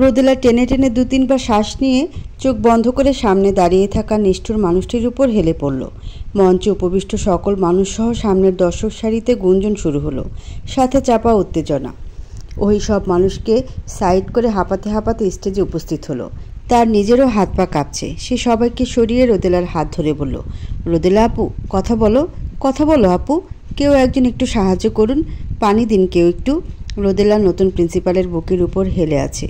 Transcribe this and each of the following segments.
রোদেলা টেনে টেনে ২-৩ বার শ্বাস নিয়ে চোখ বন্ধ করে সামনে দাঁড়িয়ে থাকা নিষ্ঠুর মানুষটির উপর হেলে পড়ল। মঞ্চে উপবিষ্ট সকল মানুষসহ সামনের দর্শক সারিতে গুঞ্জন শুরু হলো, সাথে চাপা উত্তেজনা। ওই সব মানুষকে সাইড করে হাঁপাতে হাঁপাতে স্টেজে উপস্থিত হলো। তার নিজেরও হাত পা কাঁপছে। সে সবাইকে সরিয়ে রোদেলার হাত ধরে বলল, রোদেলা আপু, কথা বলো, কথা বলো আপু, কেউ একজন একটু সাহায্য করুন, পানি দিন কেউ একটু। রোদেলা নতুন প্রিন্সিপালের বুকের উপর হেলে আছে।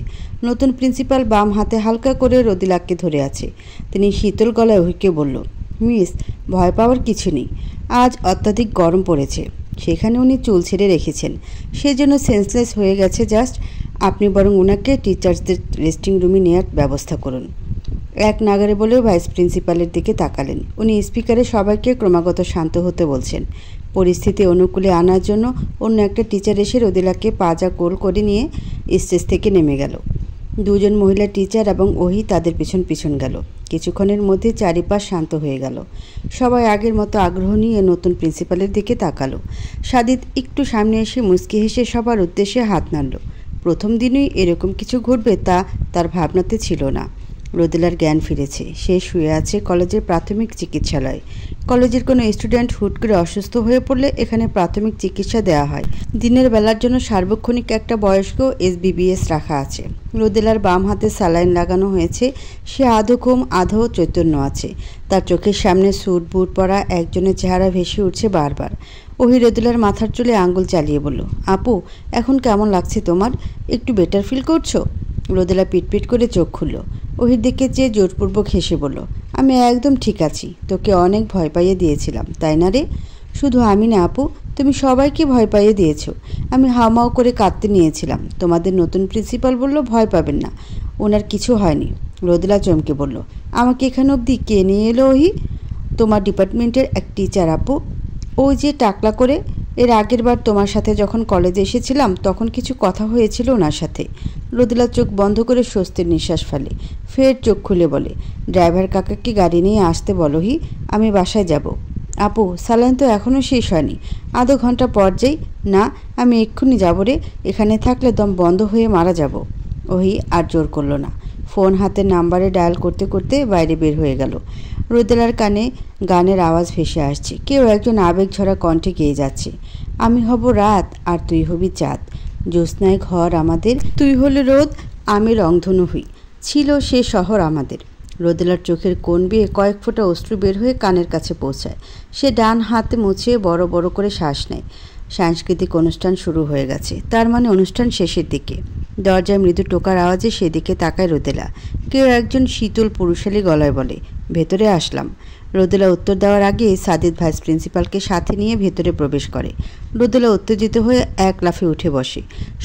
নতুন প্রিন্সিপাল বাম হাতে হালকা করে রোদেলাকে ধরে আছে। তিনি শীতল গলায় ওহিকে বলল, মিস, ভয় পাওয়ার কিছু নেই। আজ অত্যাধিক গরম পড়েছে, সেখানে উনি চুল ছেড়ে রেখেছেন, সেজন্য সেন্সলেস হয়ে গেছে জাস্ট। আপনি বরং ওনাকে টিচার্সদের রেস্টিং রুমে নেওয়ার ব্যবস্থা করুন। এক নাগারে বলেও ভাইস প্রিন্সিপালের দিকে তাকালেন। উনি স্পিকারে সবাইকে ক্রমাগত শান্ত হতে বলছেন। পরিস্থিতি অনুকূলে আনার জন্য অন্য একটা টিচার এসে রোদেলাকে পাজা কোল করে নিয়ে স্টেজ থেকে নেমে গেল। দুজন মহিলা টিচার এবং ওহি তাদের পিছন পিছন গেল। কিছুক্ষণের মধ্যে চারিপাশ শান্ত হয়ে গেল। সবাই আগের মতো আগ্রহ নিয়ে নতুন প্রিন্সিপালের দিকে তাকালো। সাদিত একটু সামনে এসে মুচকি হেসে সবার উদ্দেশ্যে হাত নাড়ল। প্রথম দিনই এরকম কিছু ঘটবে তা তার ভাবনাতে ছিল না। রোদেলার জ্ঞান ফিরেছে। সে শুয়ে আছে কলেজের প্রাথমিক চিকিৎসালয়ে। কলেজের কোনো স্টুডেন্ট হুট করে অসুস্থ হয়ে পড়লে এখানে প্রাথমিক চিকিৎসা দেওয়া হয়। দিনের বেলার জন্য সার্বক্ষণিক একটা বয়স্ক SBBS রাখা আছে। রোদেলার বাম হাতে স্যালাইন লাগানো হয়েছে। সে আধো ঘুম আধো চৈতন্য আছে। তার চোখের সামনে স্যুট বুট পরা একজনের চেহারা ভেসে উঠছে বারবার। ওহি রোদেলার মাথার চুলে আঙুল চালিয়ে বলল, আপু, এখন কেমন লাগছে তোমার? একটু বেটার ফিল করছো? রোদেলা পিটপিট করে চোখ খুলল। ওহির দিকে চেয়ে জোরপূর্বক হেসে বলল, আমি একদম ঠিক আছি। তোকে অনেক ভয় পাইয়ে দিয়েছিলাম, তাই না রে? শুধু আমি না আপু, তুমি সবাইকে ভয় পাইয়ে দিয়েছো। আমি হাওমাও করে কাঁদতে নিয়েছিলাম। তোমাদের নতুন প্রিন্সিপাল বলল ভয় পাবেন না, ওনার কিছু হয়নি। রোদেলা চমকে বলল, আমাকে এখানে অবধি কে নিয়ে এলো ওহি? তোমার ডিপার্টমেন্টের এক টিচার আপু, ওই যে টাকলা করে। এর আগের বার তোমার সাথে যখন কলেজে এসেছিলাম তখন কিছু কথা হয়েছিল ওনার সাথে। রোদেলা চোখ বন্ধ করে স্বস্তির নিঃশ্বাস ফেলে। ফের চোখ খুলে বলে, ড্রাইভার কাকাকে গাড়ি নিয়ে আসতে বলোহি, আমি বাসায় যাব। আপু, স্যালাইন তো এখনও শেষ হয়নি, আধো ঘন্টা পর যাই। না, আমি এক্ষুনি যাব রে, এখানে থাকলে দম বন্ধ হয়ে মারা যাব। ওহি আর জোর করল না। ফোন হাতে নাম্বারে ডায়াল করতে করতে বাইরে বের হয়ে গেল। রোদেলার কানে গানের আওয়াজ ভেসে আসছে। কেউ একজন আবেগঝরা কণ্ঠে গেয়ে যাচ্ছে, আমি হব রাত আর তুই হবি চাঁদ, জ্যোৎস্নায় ঘর আমাদের, তুই হলে রোদ, আমি রংধনু হই, ছিল সে শহর আমাদের। রোদেলার চোখের কোণ বেয়ে কয়েক ফোঁটা অশ্রু বের হয়ে কানের কাছে পৌঁছায়। সে ডান হাতে মুছে বড় বড় করে শ্বাস নেয়। সাংস্কৃতিক অনুষ্ঠান শুরু হয়ে গেছে, তার মানে অনুষ্ঠান শেষের দিকে। দরজায় মৃদু টোকার আওয়াজে সেদিকে তাকায় রোদেলা। কেউ একজন শীতল পুরুষালী গলায় বলে, ভেতরে আসলাম। রোদেলা উত্তর দেওয়ার আগে সাদিত ভাইস প্রিন্সিপালকে সাথে নিয়ে ভেতরে প্রবেশ করে। রোদেলা উত্তেজিত হয়ে এক লাফে উঠে বসে।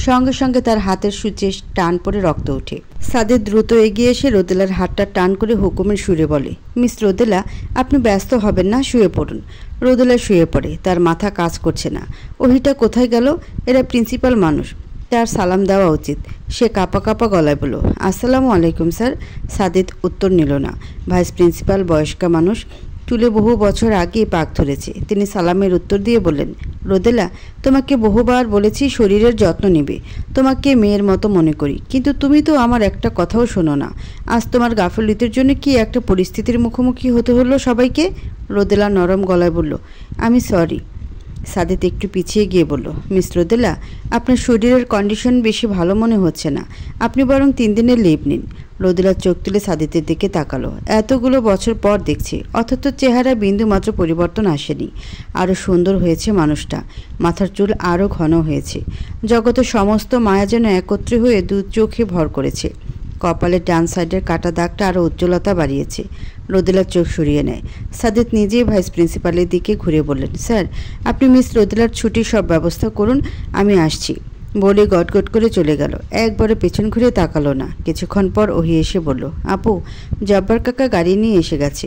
সঙ্গে সঙ্গে তার হাতের সূচে টান পড়ে রক্ত ওঠে। সাদিত দ্রুত এগিয়ে এসে রোদেলার হাতটা টান করে হুকুমের সুরে বলে, মিস রোদেলা, আপনি ব্যস্ত হবেন না, শুয়ে পড়ুন। রোদেলা শুয়ে পড়ে। তার মাথা কাজ করছে না। ওহিটা কোথায় গেল? এরা প্রিন্সিপাল মানুষ, তার সালাম দেওয়া উচিত। সে কাঁপা কাঁপা গলায় বলল, আসসালামু আলাইকুম স্যার। সাদিত উত্তর নিল না। ভাইস প্রিন্সিপাল বয়স্কা মানুষ, চুলে বহু বছর আগে পাক ধরেছে। তিনি সালামের উত্তর দিয়ে বললেন, রোদেলা, তোমাকে বহুবার বলেছি শরীরের যত্ন নেবে, তোমাকে মেয়ের মতো মনে করি, কিন্তু তুমি তো আমার একটা কথাও শোনো না। আজ তোমার গাফিলতির জন্য কি একটা পরিস্থিতির মুখোমুখি হতে হলো সবাইকে। রোদেলা নরম গলায় বলল, আমি সরি। সাদিত একটু পিছিয়ে গিয়ে বলল, মিস রোদেলা, আপনার শরীরের কন্ডিশন বেশি ভালো মনে হচ্ছে না, আপনি বরং 3 দিনের লিভ নিন। রোদেলা চোখ তুলে সাদিতের দিকে তাকালো। এতগুলো বছর পর দেখছি, অথচ চেহারা বিন্দুমাত্র পরিবর্তন আসেনি। আরও সুন্দর হয়েছে মানুষটা, মাথার চুল আরও ঘন হয়েছে। জগতের সমস্ত মায়া যেন একত্রে হয়ে 2 চোখে ভর করেছে। কপালের ডান সাইডের কাটা দাগটা আরও উজ্জ্বলতা বাড়িয়েছে। রোদেলার চোখ সরিয়ে নেয়। সাদিত নিজেই ভাইস প্রিন্সিপালের দিকে ঘুরে বললেন, স্যার, আপনি মিস রোদেলার ছুটির সব ব্যবস্থা করুন, আমি আসছি। বলে গটগট করে চলে গেল। একবারে পেছন ঘুরে তাকালো না। কিছুক্ষণ পর ওহি এসে বলল, আপু, জব্বার কাকা গাড়ি নিয়ে এসে গেছে।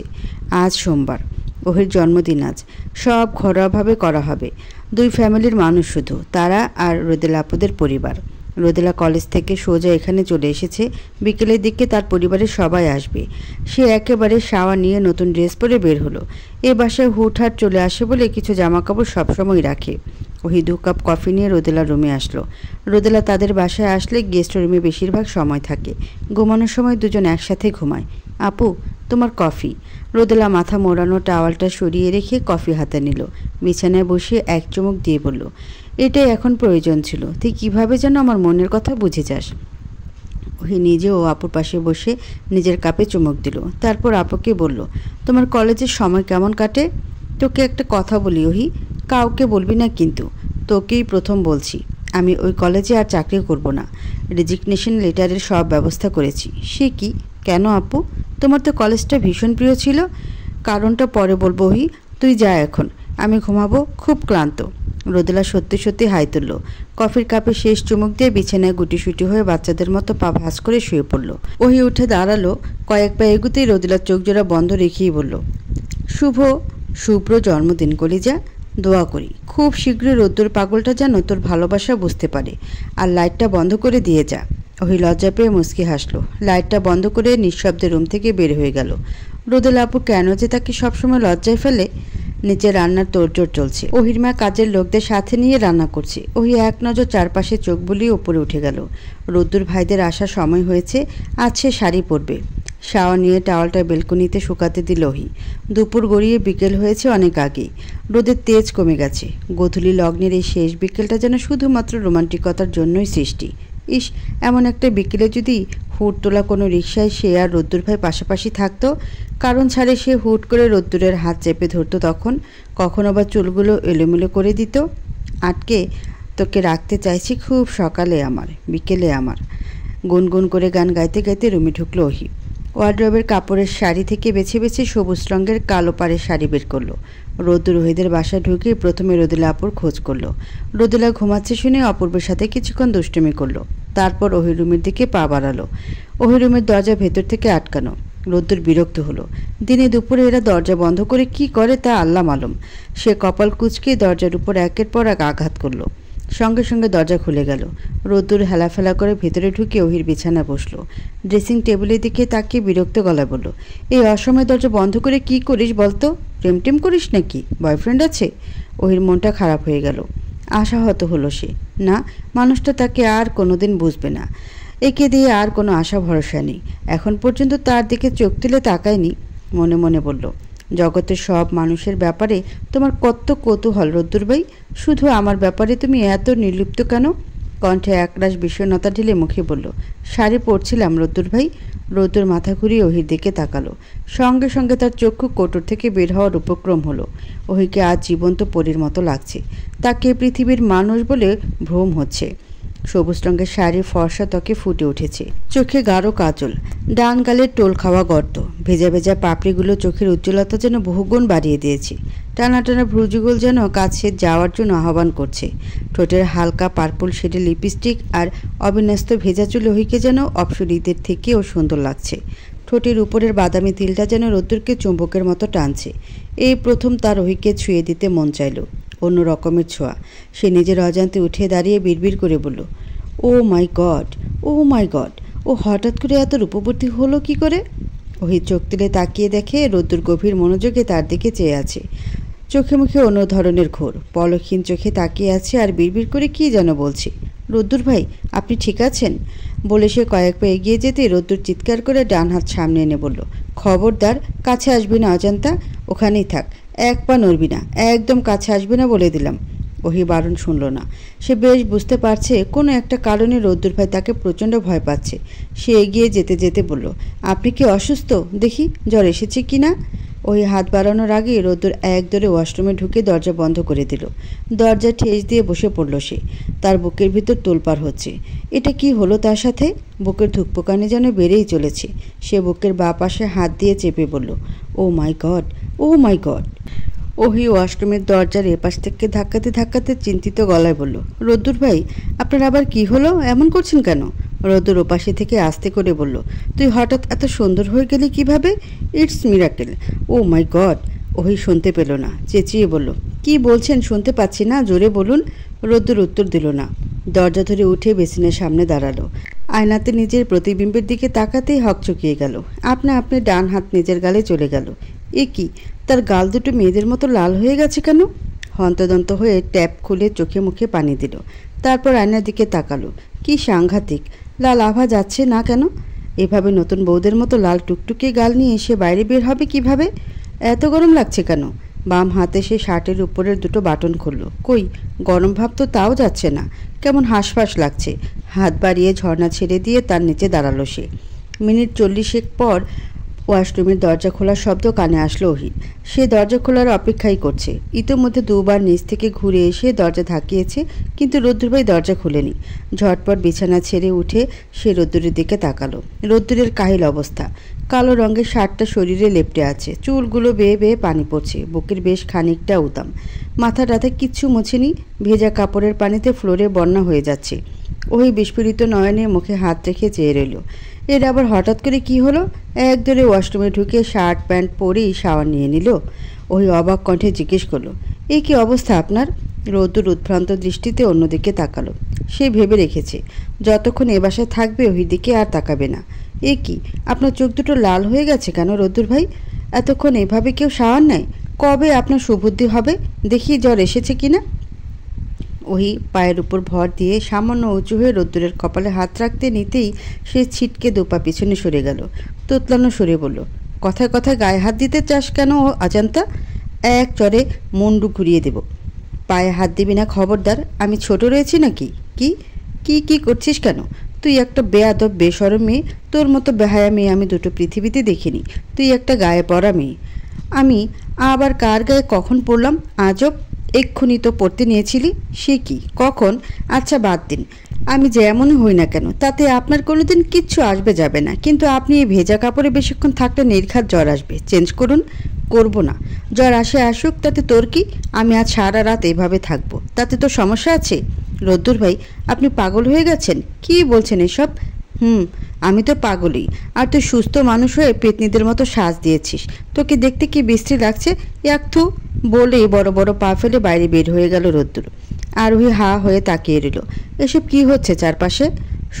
আজ সোমবার, ওহির জন্মদিন আজ। সব ঘরোয়াভাবে করা হবে। 2 ফ্যামিলির মানুষ শুধু, তারা আর রোদেলা আপুদের পরিবার। রোদেলা কলেজ থেকে সোজা এখানে চলে এসেছে। বিকেলের দিকে তার পরিবারের সবাই আসবে। সে একেবারে শাওয়ার নিয়ে নতুন ড্রেস পরে বের হলো। এ বাসায় হুটহাট চলে আসে বলে কিছু জামাকাপড় সবসময় রাখে। ওহি 2 কাপ কফি নিয়ে রোদেলার রুমে আসলো। রোদেলা তাদের বাসায় আসলে গেস্ট রুমে বেশিরভাগ সময় থাকে, ঘুমানোর সময় দুজন একসাথে ঘুমায়। আপু, তোমার কফি। রোদেলা মাথা মোড়ানো টাওয়ালটা সরিয়ে রেখে কফি হাতে নিল, বিছানায় বসিয়ে এক চুমুক দিয়ে বলল, এটাই এখন প্রয়োজন ছিল। তুই কিভাবে যেন আমার মনের কথা বুঝে যাস। ওহি নিজেও আপুর পাশে বসে নিজের কাপে চুমুক দিল, তারপর আপুকে বলল, তোমার কলেজের সময় কেমন কাটে? তোকে একটা কথা বলি ওহি, কাউকে বলবি না কিন্তু, তোকেই প্রথম বলছি। আমি ওই কলেজে আর চাকরি করব না। রেজিগনেশন লেটারের সব ব্যবস্থা করেছি। সে কি? কেন আপু? তোমার তো কলেজটা ভীষণ প্রিয় ছিল। কারণটা পরে বলবো ওহি, তুই যা এখন, আমি ঘুমাবো, খুব ক্লান্ত। রোদেলা সত্যি সত্যি হাই তুলল, কফির কাপে শেষ চুমুক দিয়ে বিছানায় গুটিসুটি হয়ে বাচ্চাদের মতো পা ভাঁজ করে শুয়ে পড়ল। ওহি উঠে দাঁড়ালো, কয়েক পা এগুতেই রোদেলার চোখ জোড়া বন্ধ রেখেই বলল, শুভ্র জন্মদিন কলিজা। দোয়া করি খুব শীঘ্রই রোদ্দুর পাগলটা যেন তোর ভালোবাসা বুঝতে পারে। আর লাইটটা বন্ধ করে দিয়ে যা। ওহি লজ্জা পেয়ে মুচকি হাসলো, লাইটটা বন্ধ করে নিঃশব্দে রুম থেকে বের হয়ে গেল। রোদেলা আপু কেন যে তাকে সবসময় লজ্জায় ফেলে। নিচে রান্নার তোড়জোড় চলছে, ওহির মা কাজের লোকদের সাথে নিয়ে রান্না করছে। ওহি এক নজর চারপাশে চোখ বুলিয়ে উপরে উঠে গেল। রোদ্দুর ভাইদের আসার সময় হয়েছে, আজ সে শাড়ি পরবে। শাওয়ার নিয়ে টাওয়ালটা বেলকনিতে শুকাতে দিল ওহি। দুপুর গড়িয়ে বিকেল হয়েছে অনেক আগেই, রোদের তেজ কমে গেছে। গোধূলি লগ্নের এই শেষ বিকেলটা যেন শুধুমাত্র রোমান্টিকতার জন্যই সৃষ্টি। ইস, এমন একটা বিকেলে যদি হুট তোলা কোনো রিকশায় সে আর রোদ্দুর ভাই পাশাপাশি থাকতো। কারণ ছাড়ে সে হুট করে রোদ্দুরের হাত চেপে ধরতো, তখন কখনো বা চুলগুলো এলোমেলো করে দিত। আটকে তোকে রাখতে চাইছি খুব সকালে আমার, বিকেলে আমার। গুনগুন করে গান গাইতে গাইতে রুমে ঢুকলো ওহি। ওয়ার্ড্রবের কাপড়ের শাড়ি থেকে বেছে বেছে সবুজ রঙের কালো পাড়ের শাড়ি বের করলো। রোদ্দুর ওহিদের বাসায় ঢুকে প্রথমে রোদেলা আপুর খোঁজ করলো। রোদেলা ঘুমাচ্ছে শুনে অপূর্বের সাথে কিছুক্ষণ দুষ্টুমি করলো, তারপর ওহি রুমের দিকে পা বাড়ালো। ওহি রুমের দরজা ভেতর থেকে আটকানো। রোদ্দুর বিরক্ত হলো। দিনে দুপুরে এরা দরজা বন্ধ করে কি করে তা আল্লাহ মালুম। সে কপাল কুঁচকে দরজার উপর একের পর এক আঘাত করলো। সঙ্গে সঙ্গে দরজা খুলে গেল। রোদ্দুর হেলাফেলা করে ভেতরে ঢুকে ওহির বিছানা বসলো। ড্রেসিং টেবিলের দিকে তাকিয়ে বিরক্ত গলায় বলল, এই অসময়ে দরজা বন্ধ করে কি করিস বলতো? প্রেম টেম করিস নাকি? বয়ফ্রেন্ড আছে? ওহির মনটা খারাপ হয়ে গেল। আশাহত হলো সে। না, মানুষটা তাকে আর কোনোদিন বুঝবে না। একে দিয়ে আর কোনো আশা ভরসা নেই। এখন পর্যন্ত তার দিকে চোখ তুলে তাকায়নি। মনে মনে বলল, জগতের সব মানুষের ব্যাপারে তোমার কত কৌতূহল রোদ্দুর ভাই, শুধু আমার ব্যাপারে তুমি এত নির্লিপ্ত কেন? কণ্ঠে একরাশ বিষণ্ণতা ঢেলে মুখে বলল, শাড়ি পরছিলাম রোদ্দুর ভাই। রোদ্দুর মাথা ঘুরিয়ে ওহির দিকে তাকালো। সঙ্গে সঙ্গে তার চক্ষু কোটর থেকে বের হওয়ার উপক্রম হলো। ওহিকে আজ জীবন্ত পরীর মতো লাগছে। তাকে পৃথিবীর মানুষ বলে ভ্রম হচ্ছে। সবুজ রঙের শাড়ি ফর্সা ত্বকে ফুটে উঠেছে, চোখে গাঢ় কাজল, ডান গালের টোল খাওয়া গর্ত, ভেজা ভেজা পাপড়িগুলো চোখের উজ্জ্বলতা যেন বহুগুণ বাড়িয়ে দিয়েছে। টানা টানা ভ্রুযুগল যেন কাছে যাওয়ার জন্য আহ্বান করছে। ঠোঁটের হালকা পার্পল শেডের লিপস্টিক আর অবিন্যস্ত ভেজা চুল ওহিকে যেন অপসরীদের থেকেও সুন্দর লাগছে। ঠোঁটের উপরের বাদামি তিলটা যেন রোদ্দুরকে চুম্বকের মতো টানছে। এই প্রথম তার ওহিকে ছুঁয়ে দিতে মন চাইল। অন্য রকমের ছোঁয়া। সে নিজের অজান্তে উঠে দাঁড়িয়ে বিড়বিড় করে বলল, ও my god, O my god, ও হঠাৎ করে এত রূপবতী হলো কি করে? ওহি চোখ তুলে তাকিয়ে দেখে রোদ্দুর গভীর মনোযোগে তার দিকে চেয়ে আছে। চোখে মুখে অন্য ধরনের ঘোর, পলকহীন চোখে তাকিয়ে আছে আর বিড়বিড় করে কি যেন বলছে। রোদ্দুর ভাই, আপনি ঠিক আছেন? বলে সে কয়েক পা এগিয়ে যেতে রোদ্দুর চিৎকার করে ডান হাত সামনে এনে বলল, খবরদার, কাছে আসবি না অজান্তা, ওখানেই থাক, এক পা নড়বি না, একদম কাছে আসবি না বলে দিলাম। ওহি বারণ শুনল না। সে বেশ বুঝতে পারছে কোনো একটা কারণে রোদ্দুর ভাই তাকে প্রচণ্ড ভয় পাচ্ছে। সে এগিয়ে যেতে যেতে বলল, আপনি কি অসুস্থ? দেখি জ্বর এসেছে কি না। ওই হাত বাড়ানোর আগে রোদ্দুর এক দৌড়ে ওয়াশরুমে ঢুকে দরজা বন্ধ করে দিল। দরজা ঠেস দিয়ে বসে পড়ল সে। তার বুকের ভিতর তোলপাড় হচ্ছে। এটা কি হলো তার সাথে? বুকের ধুকপুকানি যেন বেড়েই চলেছে। সে বুকের বাঁ পাশে হাত দিয়ে চেপে বলল, ও my god, O my god. ওহি ওয়াশরুমের দরজার এপাশ থেকে ধাক্কাতে ধাক্কাতে চিন্তিত গলায় বলল, রোদ্দুর ভাই, আপনার আবার কি হলো? এমন করছেন কেন? রোদ্দুর ওপাশে থেকে আস্তে করে বলল, তুই হঠাৎ এত সুন্দর হয়ে গেলি কিভাবে? It's miracle. Oh my god. ওহি শুনতে পেল না, চেঁচিয়ে বলল, কি বলছেন? শুনতে পাচ্ছি না, জোরে বলুন। রোদ্দুর উত্তর দিল না। দরজা ধরে উঠে বেসিনের সামনে দাঁড়ালো। আয়নাতে নিজের প্রতিবিম্বের দিকে তাকাতেই হকচকিয়ে গেল। আপনা আপনি ডান হাত নিজের গালে চলে গেল। এ কি, তার গাল দুটো মেয়েদের মতো লাল হয়ে গেছে কেন? হন্তদন্ত হয়ে ট্যাপ খুলে চোখে মুখে পানি দিল। তারপর আয়নার দিকে তাকালো। কি সাংঘাতিক, লাল আভা যাচ্ছে না কেন? এভাবে নতুন বউদের মতো লাল টুকটুকে গাল নিয়ে সে বাইরে বের হবে কিভাবে? এত গরম লাগছে কেন? বাম হাতে সে শার্টের উপরের দুটো বাটন খুলল। কই, গরম ভাব তো তাও যাচ্ছে না, কেমন হাঁসফাঁস লাগছে। হাত বাড়িয়ে ঝর্ণা ছেড়ে দিয়ে তার নিচে দাঁড়ালো সে। মিনিট 40 পর ওয়াশরুমের দরজা খোলার শব্দ কানে আসলো ওহির। সে দরজা খোলার অপেক্ষাই করছে। ইতোমধ্যে দুবার নিচ থেকে ঘুরে এসে দরজা ধাকিয়েছে, কিন্তু রোদ্দুর ভাই দরজা খুলেনি। ঝটপট বিছানা ছেড়ে উঠে সে রোদ্দুরের দিকে তাকালো। রোদ্দুরের কাহিল অবস্থা। কালো রঙের শার্টটা শরীরে লেপটে আছে, চুলগুলো বেয়ে বেয়ে পানি পড়ছে, বুকের বেশ খানিকটা উতাম। মাথাটাতে কিচ্ছু মোছেনি, ভেজা কাপড়ের পানিতে ফ্লোরে বন্যা হয়ে যাচ্ছে। ওই বিস্ফোরিত নয়নে মুখে হাত রেখে চেয়ে রইল। এর আবার হঠাৎ করে কি হলো? একদরে ওয়াশরুমে ঢুকে শার্ট প্যান্ট পরেই শাওয়ার নিয়ে নিল। ওই অবাক কণ্ঠে জিজ্ঞেস করলো, এই কি অবস্থা আপনার? রোদ্দুর উদ্ভ্রান্ত দৃষ্টিতে অন্যদিকে তাকালো। সে ভেবে রেখেছে যতক্ষণ এ বাসায় থাকবে ওই দিকে আর তাকাবে না। এ কি, আপনার চোখ দুটো লাল হয়ে গেছে কেন রোদ্দুর ভাই? এতক্ষণ এভাবে কেউ শাওয়ার নেয়? কবে আপনার সুবুদ্ধি হবে? দেখি জ্বর এসেছে কিনা। ওহি পায়ের উপর ভর দিয়ে সামান্য উঁচু হয়ে রোদ্দুরের কপালে হাত রাখতে নিতেই সে ছিটকে দুপা পিছনে সরে গেল। তোতলানো সরে বলল, কথায় কথায় গায়ে হাত দিতে চাস কেন অজান্তা? এক চরে মুন্ডু ঘুরিয়ে দেব। পায়ে হাত দিবি না, খবরদার। আমি ছোট রয়েছি নাকি? কি কি কি করছিস কেন? তুই একটা বেয়াদব বেশরম মেয়ে। তোর মতো বেহায়া মেয়ে আমি দুটো পৃথিবীতে দেখিনি। তুই একটা গায়ে পড়া মেয়ে। আমি আবার কার গায়ে কখন পড়লাম? আজব, এক্ষুনি তো পড়তে নিয়েছিলি। সে কি, কখন? আচ্ছা বাদ দিন, আমি যেমনই হই না কেন তাতে আপনার কোনোদিন কিচ্ছু আসবে যাবে না, কিন্তু আপনি এই ভেজা কাপড়ে বেশিক্ষণ থাকলে নির্ঘাত জ্বর আসবে। চেঞ্জ করুন। করব না, জ্বর আসে আসুক, তাতে তোর কি? আমি আজ সারা রাত এভাবে থাকবো, তাতে তো সমস্যা আছে? রোদ্দুর ভাই, আপনি পাগল হয়ে গেছেন? কি বলছেন এসব? আমি তো পাগলই। আর তুই সুস্থ মানুষ হয়ে পেতনিদের মতো সাজ দিয়েছিস। তোকে দেখতে কি বিশ্রী লাগছে একটু। বলেই বড় বড় পা ফেলে বাইরে বের হয়ে গেল রোদ্দুর। আর ওই হা হয়ে তাকিয়ে রইল। এসব কি হচ্ছে চারপাশে?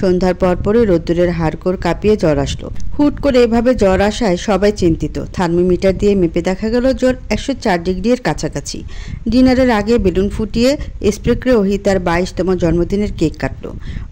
সন্ধ্যার পরপরই রোদ্দুরের হাড়গোড় কাঁপিয়ে জ্বর আসলো। হুট করে এভাবে জ্বর আসায় সবাই চিন্তিত। থার্মোমিটার দিয়ে মেপে দেখা গেল জ্বর 104 ডিগ্রির কাছাকাছি। ডিনারের আগে বেলুন ফুটিয়ে স্প্রে করে ওহি তার 22তম জন্মদিনের কেক কাটল।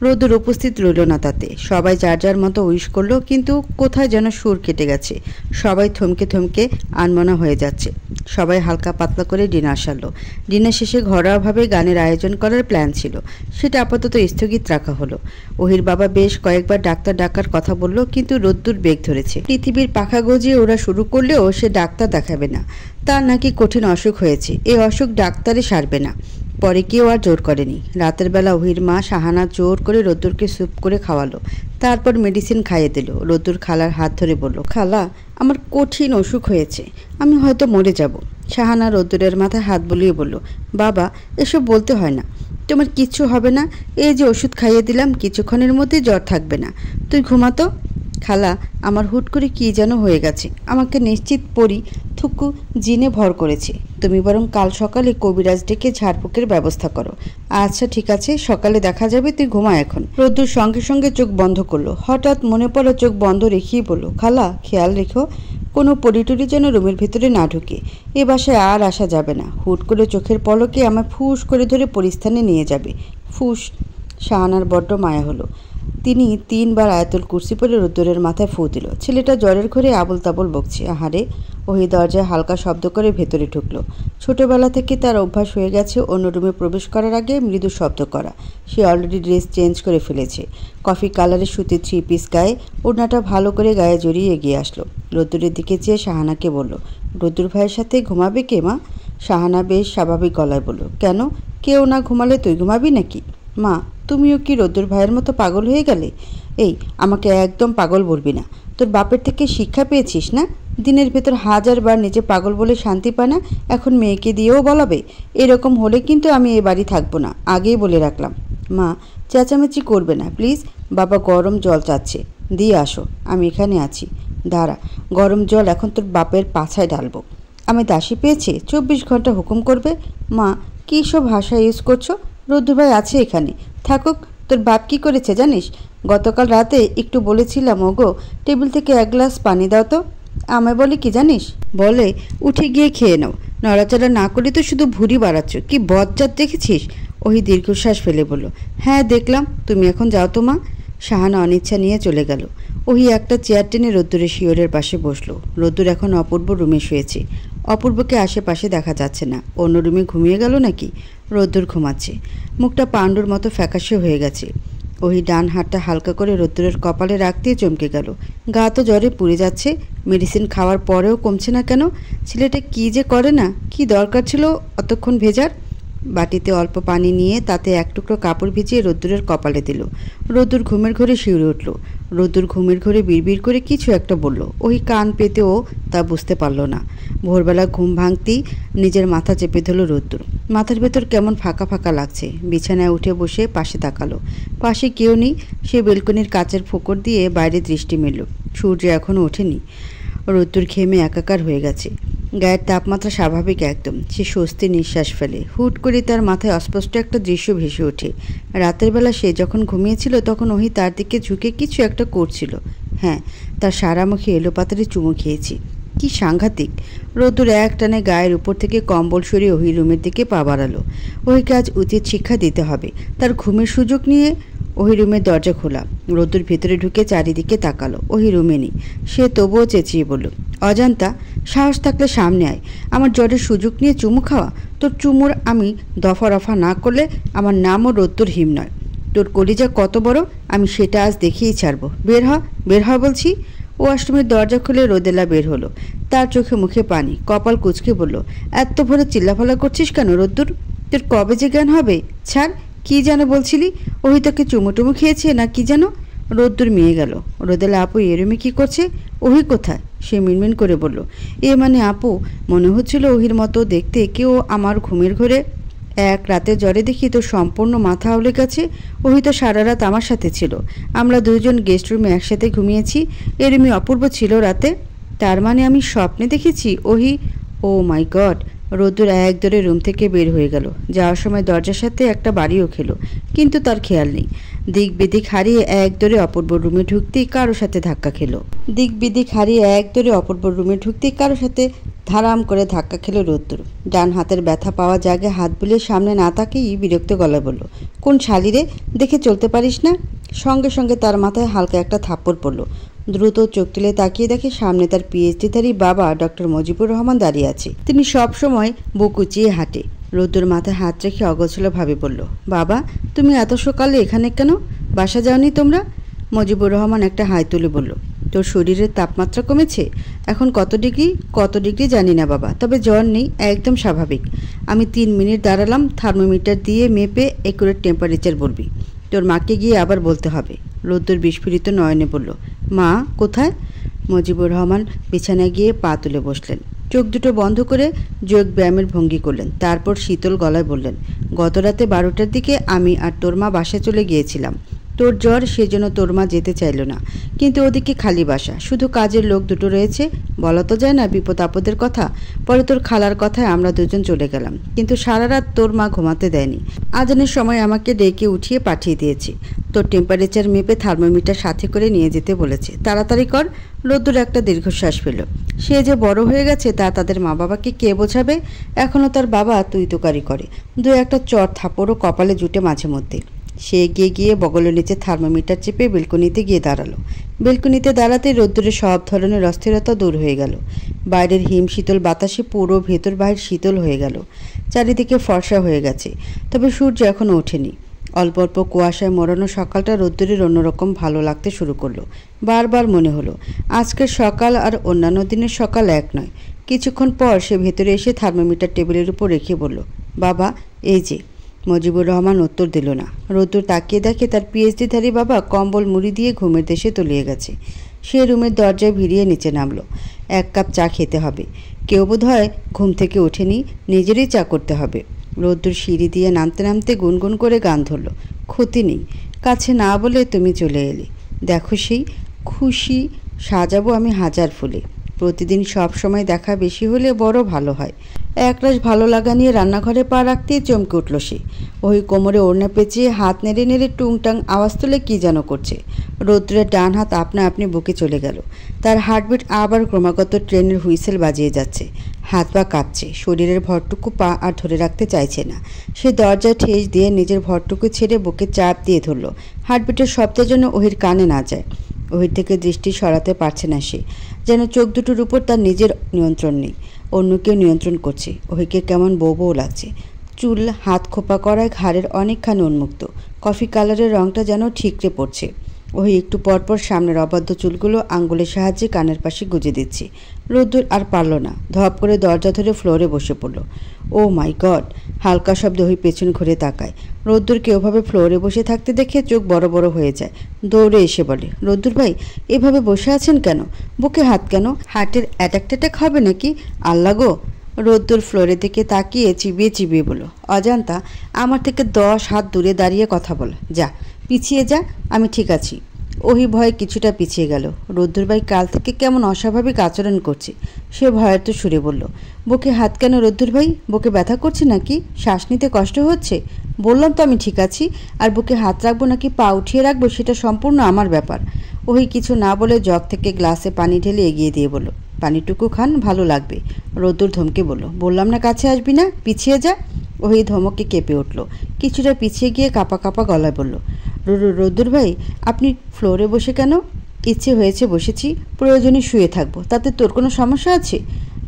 রোদ্দুর উপস্থিত রইল না তাতে। সবাই যার যার মতো উইশ করলো, কিন্তু কোথায় যেন সুর কেটে গেছে। সবাই থমকে থমকে আনমনা হয়ে যাচ্ছে। সবাই হালকা পাতলা করে ডিনার সারলো। ডিনার শেষে ঘরোয়াভাবে গানের আয়োজন করার প্ল্যান ছিল, সেটা আপাতত স্থগিত রাখা হলো। ওহির বাবা বেশ কয়েকবার ডাক্তার ডাকার কথা বলল, কিন্তু রোদ্দুর বেগ ধরেছে। পৃথিবীর পাখা গজিয়ে ওরা শুরু করলেও সে ডাক্তার দেখাবে না। তার নাকি কঠিন অসুখ হয়েছে, এই অসুখ ডাক্তারে সারবে না। পরে কেউ আর জোর করেনি। রাতের বেলা ওহির মা শাহানা জোর করে রোদ্দুরকে স্যুপ করে খাওয়ালো, তারপর মেডিসিন খাইয়ে দিল। রোদ্দুর খালার হাত ধরে বলল, খালা, আমার কঠিন অসুখ হয়েছে, আমি হয়তো মরে যাব। শাহানা রোদ্দুরের মাথায় হাত বুলিয়ে বলল, বাবা, এসব বলতে হয় না, তোমার কিচ্ছু হবে না। এই যে ওষুধ খাইয়ে দিলাম, কিছুক্ষণের মধ্যে জ্বর থাকবে না। তুই ঘুমাতো। খালা, আমার হুট করে কী যেন হয়ে গেছে, আমাকে নিশ্চিত পড়ি থুকু জিনে ভর করেছে। তুমি বরং কাল সকালে কবিরাজ ডেকে ঝাড়ফুঁকের ব্যবস্থা করো। আচ্ছা ঠিক আছে, সকালে দেখা যাবে, তুই ঘুমা এখন। রোদ্দুর সঙ্গে সঙ্গে চোখ বন্ধ করলো। হঠাৎ মনে পড়লো চোখ বন্ধ রেখেই বলল, খালা, খেয়াল রেখো কোনো পরিটুরি যেন রুমের ভিতরে না ঢুকে। এ বাসায় আর আসা যাবে না। হুট করে চোখের পলকে আমার ফুস করে ধরে পরিস্থানে নিয়ে যাবে। ফুস। শাহানার বড্ড মায়া হলো। তিনি 3 বার আয়াতুল কুরসি পড়ে রোদ্দুরের মাথায় ফু দিল। ছেলেটা জ্বরের ঘরে আবল তাবল বকছে। আহারে। ওই দরজায় হালকা শব্দ করে ভেতরে ঢুকলো। ছোটবেলা থেকে তার অভ্যাস হয়ে গেছে অন্য রুমে প্রবেশ করার আগে মৃদু শব্দ করা। সে অলরেডি ড্রেস চেঞ্জ করে ফেলেছে। কফি কালারের সুতির 3 পিস গায়ে, ওড়নাটা ভালো করে গায়ে জড়িয়ে এগিয়ে আসলো। রোদ্দুরের দিকে চেয়ে শাহানাকে বলল, রোদ্দুর ভাইয়ের সাথে ঘুমাবে কে মা? শাহানা বেশ স্বাভাবিক গলায় বলল, কেন, কেউ না ঘুমালে তুই ঘুমাবি নাকি? মা, তুমিও কি রোদ্দুর ভাইয়ের মতো পাগল হয়ে গেলে? এই, আমাকে একদম পাগল বলবি না। তোর বাপের থেকে শিক্ষা পেয়েছিস না? দিনের ভেতর 1000 বার নিজে পাগল বলে শান্তি পায় না, এখন মেয়েকে দিয়েও বলাবে? এরকম হলে কিন্তু আমি এ বাড়ি থাকবো না, আগেই বলে রাখলাম। মা, চেঁচামেচি করবে না প্লিজ। বাবা গরম জল চাচ্ছে, দিয়ে আসো, আমি এখানে আছি। দাঁড়া, গরম জল এখন তোর বাপের পাছায় ঢালবো। আমি দাসী পেয়েছি, 24 ঘন্টা হুকুম করবে? মা, কী সব ভাষা ইউজ করছো? রোদ্দুর ভাই আছে এখানে, থাকুক। তোর বাপ কি করেছে জানিস? গতকাল রাতে একটু বলেছিলাম, ওগো টেবিল থেকে 1 গ্লাস পানি দাও তো। আমায় বলে কি জানিস? বলে উঠে গিয়ে খেয়ে নাও। নড়াচড়া না করে তো শুধু ভুঁড়ি বাড়াচ্ছ, কি বজ্জাত দেখেছিস? ওহি দীর্ঘশ্বাস ফেলে বলল, হ্যাঁ দেখলাম, তুমি এখন যাও তো মা। শাহানা অনিচ্ছা নিয়ে চলে গেল। ওহি একটা চেয়ার টেনে রোদ্দুরের শিয়রের পাশে বসলো। রোদ্দুর এখন অপূর্ব রুমে শুয়েছে। অপূর্বকে আশেপাশে দেখা যাচ্ছে না। অন্য রুমে ঘুমিয়ে গেল নাকি? রোদ্দুর ঘুমাচ্ছে, মুখটা পাণ্ডুর মতো ফ্যাকাশে হয়ে গেছে। ওহি ডান হাতটা হালকা করে রোদ্দুরের কপালে রাখতেই চমকে গেল। গা তো জ্বরে পুড়ে যাচ্ছে, মেডিসিন খাওয়ার পরেও কমছে না কেন? ছেলেটা কি যে করে না, কি দরকার ছিল অতক্ষণ ভেজার? বাটিতে অল্প পানি নিয়ে তাতে এক টুকরো কাপড় ভিজিয়ে রোদ্দুরের কপালে দিল। রোদ্দুর ঘুমের ঘরে শিউরে উঠল। রোদ্দুর ঘুমের ঘরে বিড়বিড় করে কিছু একটা বলল। ওই কান পেতেও তা বুঝতে পারল না। ভোরবেলা ঘুম ভাঙতেই নিজের মাথা চেপে ধরল রোদ্দুর। মাথার ভেতর কেমন ফাঁকা ফাঁকা লাগছে। বিছানায় উঠে বসে পাশে তাকালো। পাশে কেউ নেই। সে বেলকনির কাচের ফোকর দিয়ে বাইরে দৃষ্টি মেলল। সূর্য এখনও ওঠেনি। রোদ্দুর ঘেমে একাকার হয়ে গেছে। গায়ের তাপমাত্রা স্বাভাবিক একদম। সে স্বস্তির নিঃশ্বাস ফেলে। হুট করে তার মাথায় অস্পষ্ট একটা দৃশ্য ভেসে ওঠে। রাতের বেলা সে যখন ঘুমিয়েছিল তখন ওহি তার দিকে ঝুঁকে কিছু একটা করছিল। হ্যাঁ, তার সারা মুখে এলোপাতাড়ি চুমু খেয়েছি। কি সাংঘাতিক! রোদ্দুর এক টানে গায়ের উপর থেকে কম্বল সরিয়ে ওহি রুমের দিকে পা বাড়ালো। ওহিকে আজ উচিত শিক্ষা দিতে হবে। তার ঘুমের সুযোগ নিয়ে ওহি রুমের দরজা খোলা। রোদ্দুর ভেতরে ঢুকে চারিদিকে তাকালো। ওহি রুমে নেই। সে তবুও চেঁচিয়ে বলল, অজান্তা, সাহস থাকলে সামনে আয়। আমার জ্বরের সুযোগ নিয়ে চুমু খাওয়া? তোর চুমুর আমি দফা রফা না করলে আমার নামও রোদ্দুর হিম নয়। তোর কলিজা কত বড় আমি সেটা আজ দেখিয়েই ছাড়বো। বের হ, বের হ বলছি। ও ওয়াশরুমের দরজা খুলে রোদেলা বের হলো। তার চোখে মুখে পানি, কপাল কুঁচকে বলল, এত ভোরে চিল্লাফালা করছিস কেন রোদ্দুর? তোর কবে যে জ্ঞান হবে? ছাড়। কি যেন বলছিলি? ওই তোকে চুমুটুমু খেয়েছে না কি যেন? রোদ্দুর মেয়ে গেল। রোদেলা, আপু এরমে কি করছে? ওহি কোথায়? সে মিনমিন করে বলল, এ মানে আপু, মনে হচ্ছিল ওহির মতো দেখতে কেউ আমার ঘুমের ঘরে। এক রাতে জ্বরে দেখি তো সম্পূর্ণ মাথা আউলে গেছে। ওহি তো সারা রাত আমার সাথে ছিল। আমরা দুজন গেস্ট রুমে একসাথে ঘুমিয়েছি। এরমই অপূর্ব ছিল রাতে। তার মানে আমি স্বপ্নে দেখেছি ওহি? ও মাই গড! রোদ্দুর এক দৌড়ে রুম থেকে বের হয়ে গেল। যাওয়ার সময় দরজার সাথে একটা বাড়িও খেলো, কিন্তু তার খেয়াল নেই। দিক বিদিক হারিয়ে এক দৌড়ে অপূর্ব রুমে ঢুকতেই কারো সাথে ধাক্কা খেলো। ধারাম করে ধাক্কা খেলো রোদ্দুর। ডান হাতের ব্যথা পাওয়া জায়গায় হাত বুলিয়ে সামনে না তাকিয়েই বিরক্ত গলায় বলল, কোন শালিরে, দেখে চলতে পারিস না? সঙ্গে সঙ্গে তার মাথায় হালকা একটা থাপ্পড় পড়ল। দ্রুত চোখ তুলে তাকিয়ে দেখে সামনে তার পিএইচডিধারী বাবা ডক্টর মজিবুর রহমান দাঁড়িয়ে আছে। তিনি সবসময় বুক উঁচিয়ে হাঁটে। রোদ্দুর মাথায় হাত রেখে অগোছালোভাবে বলল, বাবা তুমি এত সকালে এখানে কেন? বাসা যাওনি তোমরা? মজিবুর রহমান একটা হাই তুলে বলল, তোর শরীরের তাপমাত্রা কমেছে? এখন কত ডিগ্রি জানি না বাবা, তবে জ্বর নেই, একদম স্বাভাবিক। আমি 3 মিনিট দাঁড়ালাম, থার্মোমিটার দিয়ে মেপে একুরেট টেম্পারেচার বলবি। তোর মাকে গিয়ে আবার বলতে হবে। রোদ্দুর বিস্ফোরিত নয়নে বলল, মা কোথায়? মজিবুর রহমান বিছানায় গিয়ে পা তুলে বসলেন। চোখ দুটো বন্ধ করে যোগ ব্যায়ামের ভঙ্গি করলেন। তারপর শীতল গলায় বললেন, গত রাতে 12টার দিকে আমি আর তোর মা বাসায় চলে গিয়েছিলাম। তোর জ্বর, সেজন্য তোর মা যেতে চাইল না। কিন্তু ওদিকে খালি বাসা, শুধু কাজের লোক দুটো রয়েছে। বলা তো যায় না বিপদ আপদের কথা। পরে তোর খালার কথায় আমরা দুজন চলে গেলাম, কিন্তু সারা রাত তোর মা ঘুমাতে দেয়নি। আজানের সময় আমাকে ডেকে উঠিয়ে পাঠিয়ে দিয়েছে। তোর টেম্পারেচার মেপে থার্মোমিটার সাথে করে নিয়ে যেতে বলেছে। তাড়াতাড়ি কর। রোদ্দুর একটা দীর্ঘশ্বাস ফেল। সে যে বড় হয়ে গেছে তা তাদের মা বাবাকে কে বোঝাবে? এখনও তার বাবা তুই তোকারি করে। 2-1টা চর থাপড়ও কপালে জুটে মাঝে মধ্যে। সে এগিয়ে গিয়ে বগলের নিচে থার্মোমিটার চেপে বেলকনিতে গিয়ে দাঁড়ালো। বেলকনিতে দাঁড়াতেই রোদ্দুরের সব ধরনের অস্থিরতা দূর হয়ে গেল। বাইরের হিম শীতল বাতাসে পুরো ভেতর বাহির শীতল হয়ে গেল। চারিদিকে ফর্সা হয়ে গেছে, তবে সূর্য এখনও ওঠেনি। অল্প অল্প কুয়াশায় মোড়ানো সকালটা রোদ্দুরের অন্যরকম ভালো লাগতে শুরু করলো। বারবার মনে হলো আজকের সকাল আর অন্যান্য দিনের সকাল এক নয়। কিছুক্ষণ পর সে ভেতরে এসে থার্মোমিটার টেবিলের উপর রেখে বলল, বাবা এই যে। মজিবুর রহমান উত্তর দিল না। রোদ্দুর তাকিয়ে দেখে তার পিএইচডিধারী বাবা কম্বল মুড়ি দিয়ে ঘুমের দেশে তলিয়ে গেছে। সে রুমের দরজায় ভিড়িয়ে নিচে নামলো। 1 কাপ চা খেতে হবে। কেউ বোধহয় ঘুম থেকে ওঠেনি, নিজেরই চা করতে হবে। রোদ্দুর সিঁড়ি দিয়ে নামতে নামতে গুনগুন করে গান ধরল, ক্ষতি নেই, কাছে না বলে তুমি চলে এলে। দেখো সেই খুশি সাজাবো আমি 1000 ফুলে। প্রতিদিন সব সময় দেখা বেশি হলে বড় ভালো হয়। একরাশ ভালো লাগা নিয়ে রান্নাঘরে পা রাখতেই চমকে উঠল সে। ওই কোমরে ওড়না পেঁচিয়ে হাত নেড়ে নেড়ে টুংটাং আওয়াজ তুলে কী যেন করছে। রৌদ্রের ডান হাত আপনা আপনি বুকে চলে গেল। তার হার্টবিট আবার ক্রমাগত ট্রেনের হুইসেল বাজিয়ে যাচ্ছে। হাত পা কাঁপছে, শরীরের ভরটুকু পা আর ধরে রাখতে চাইছে না। সে দরজায় ঠেস দিয়ে নিজের ভরটুকু ছেড়ে বুকে চাপ দিয়ে ধরল, হার্টবিটের শব্দের জন্য ওহির কানে না যায়। ওহির থেকে দৃষ্টি সরাতে পারছে না সে, যেন চোখ দুটোর উপর তার নিজের নিয়ন্ত্রণ নেই, অন্য কেউ নিয়ন্ত্রণ করছে। ওহিকে কেমন বউ বউ লাগছে। চুল হাত খোপা করায় ঘাড়ের অনেকখানি উন্মুক্ত, কফি কালারের রঙটা যেন ঠিকরে পড়ছে। ওই একটু পরপর সামনের অবাধ্য চুলগুলো আঙ্গুলের সাহায্যে কানের পাশে গুজে দিচ্ছে। রোদ্দুর আর পারল না, ধপ করে দরজা ধরে ফ্লোরে বসে পড়ল। ও মাই গড! হালকা শব্দে ওই পেছন ঘুরে তাকায়। রোদ্দুরকে ওভাবে ফ্লোরে বসে থাকতে দেখে চোখ বড় বড় হয়ে যায়। দৌড়ে এসে বলে, রোদ্দুর ভাই, এভাবে বসে আছেন কেন? বুকে হাত কেন? হার্টের অ্যাটাক ট্যাটাক হবে নাকি? আল্লাহ গো! রোদ্দুর ফ্লোরের দিকে তাকিয়ে চিবিয়ে চিবিয়ে বলল, অজান্তা আমার থেকে 10 হাত দূরে দাঁড়িয়ে কথা বল। যা, পিছিয়ে যা, আমি ঠিক আছি। ওহি ভয়ে কিছুটা পিছিয়ে গেল। রোদ্দুর ভাই কাল থেকে কেমন অস্বাভাবিক আচরণ করছে। সে ভয়ের তো সুরে বলল, বুকে হাত কেন রোদ্দুর ভাই? বুকে ব্যথা করছে নাকি? শ্বাস নিতে কষ্ট হচ্ছে? বললাম তো আমি ঠিক আছি। আর বুকে হাত রাখবো নাকি পা উঠিয়ে রাখবো সেটা সম্পূর্ণ আমার ব্যাপার। ওহি কিছু না বলে জগ থেকে গ্লাসে পানি ঢেলে এগিয়ে দিয়ে বলল, পানিটুকু খান, ভালো লাগবে। রোদ্দুর ধমকে বলল, বললাম না কাছে আসবি না, পিছিয়ে যা। ওই ধমকে কেঁপে উঠল, কিছুটা পিছিয়ে গিয়ে কাঁপা কাঁপা গলায় বলল, রোদ্দুর ভাই, আপনি ফ্লোরে বসে কেন? ইচ্ছে হয়েছে বসেছি, প্রয়োজনে শুয়ে থাকবো, তাতে তোর কোনো সমস্যা আছে?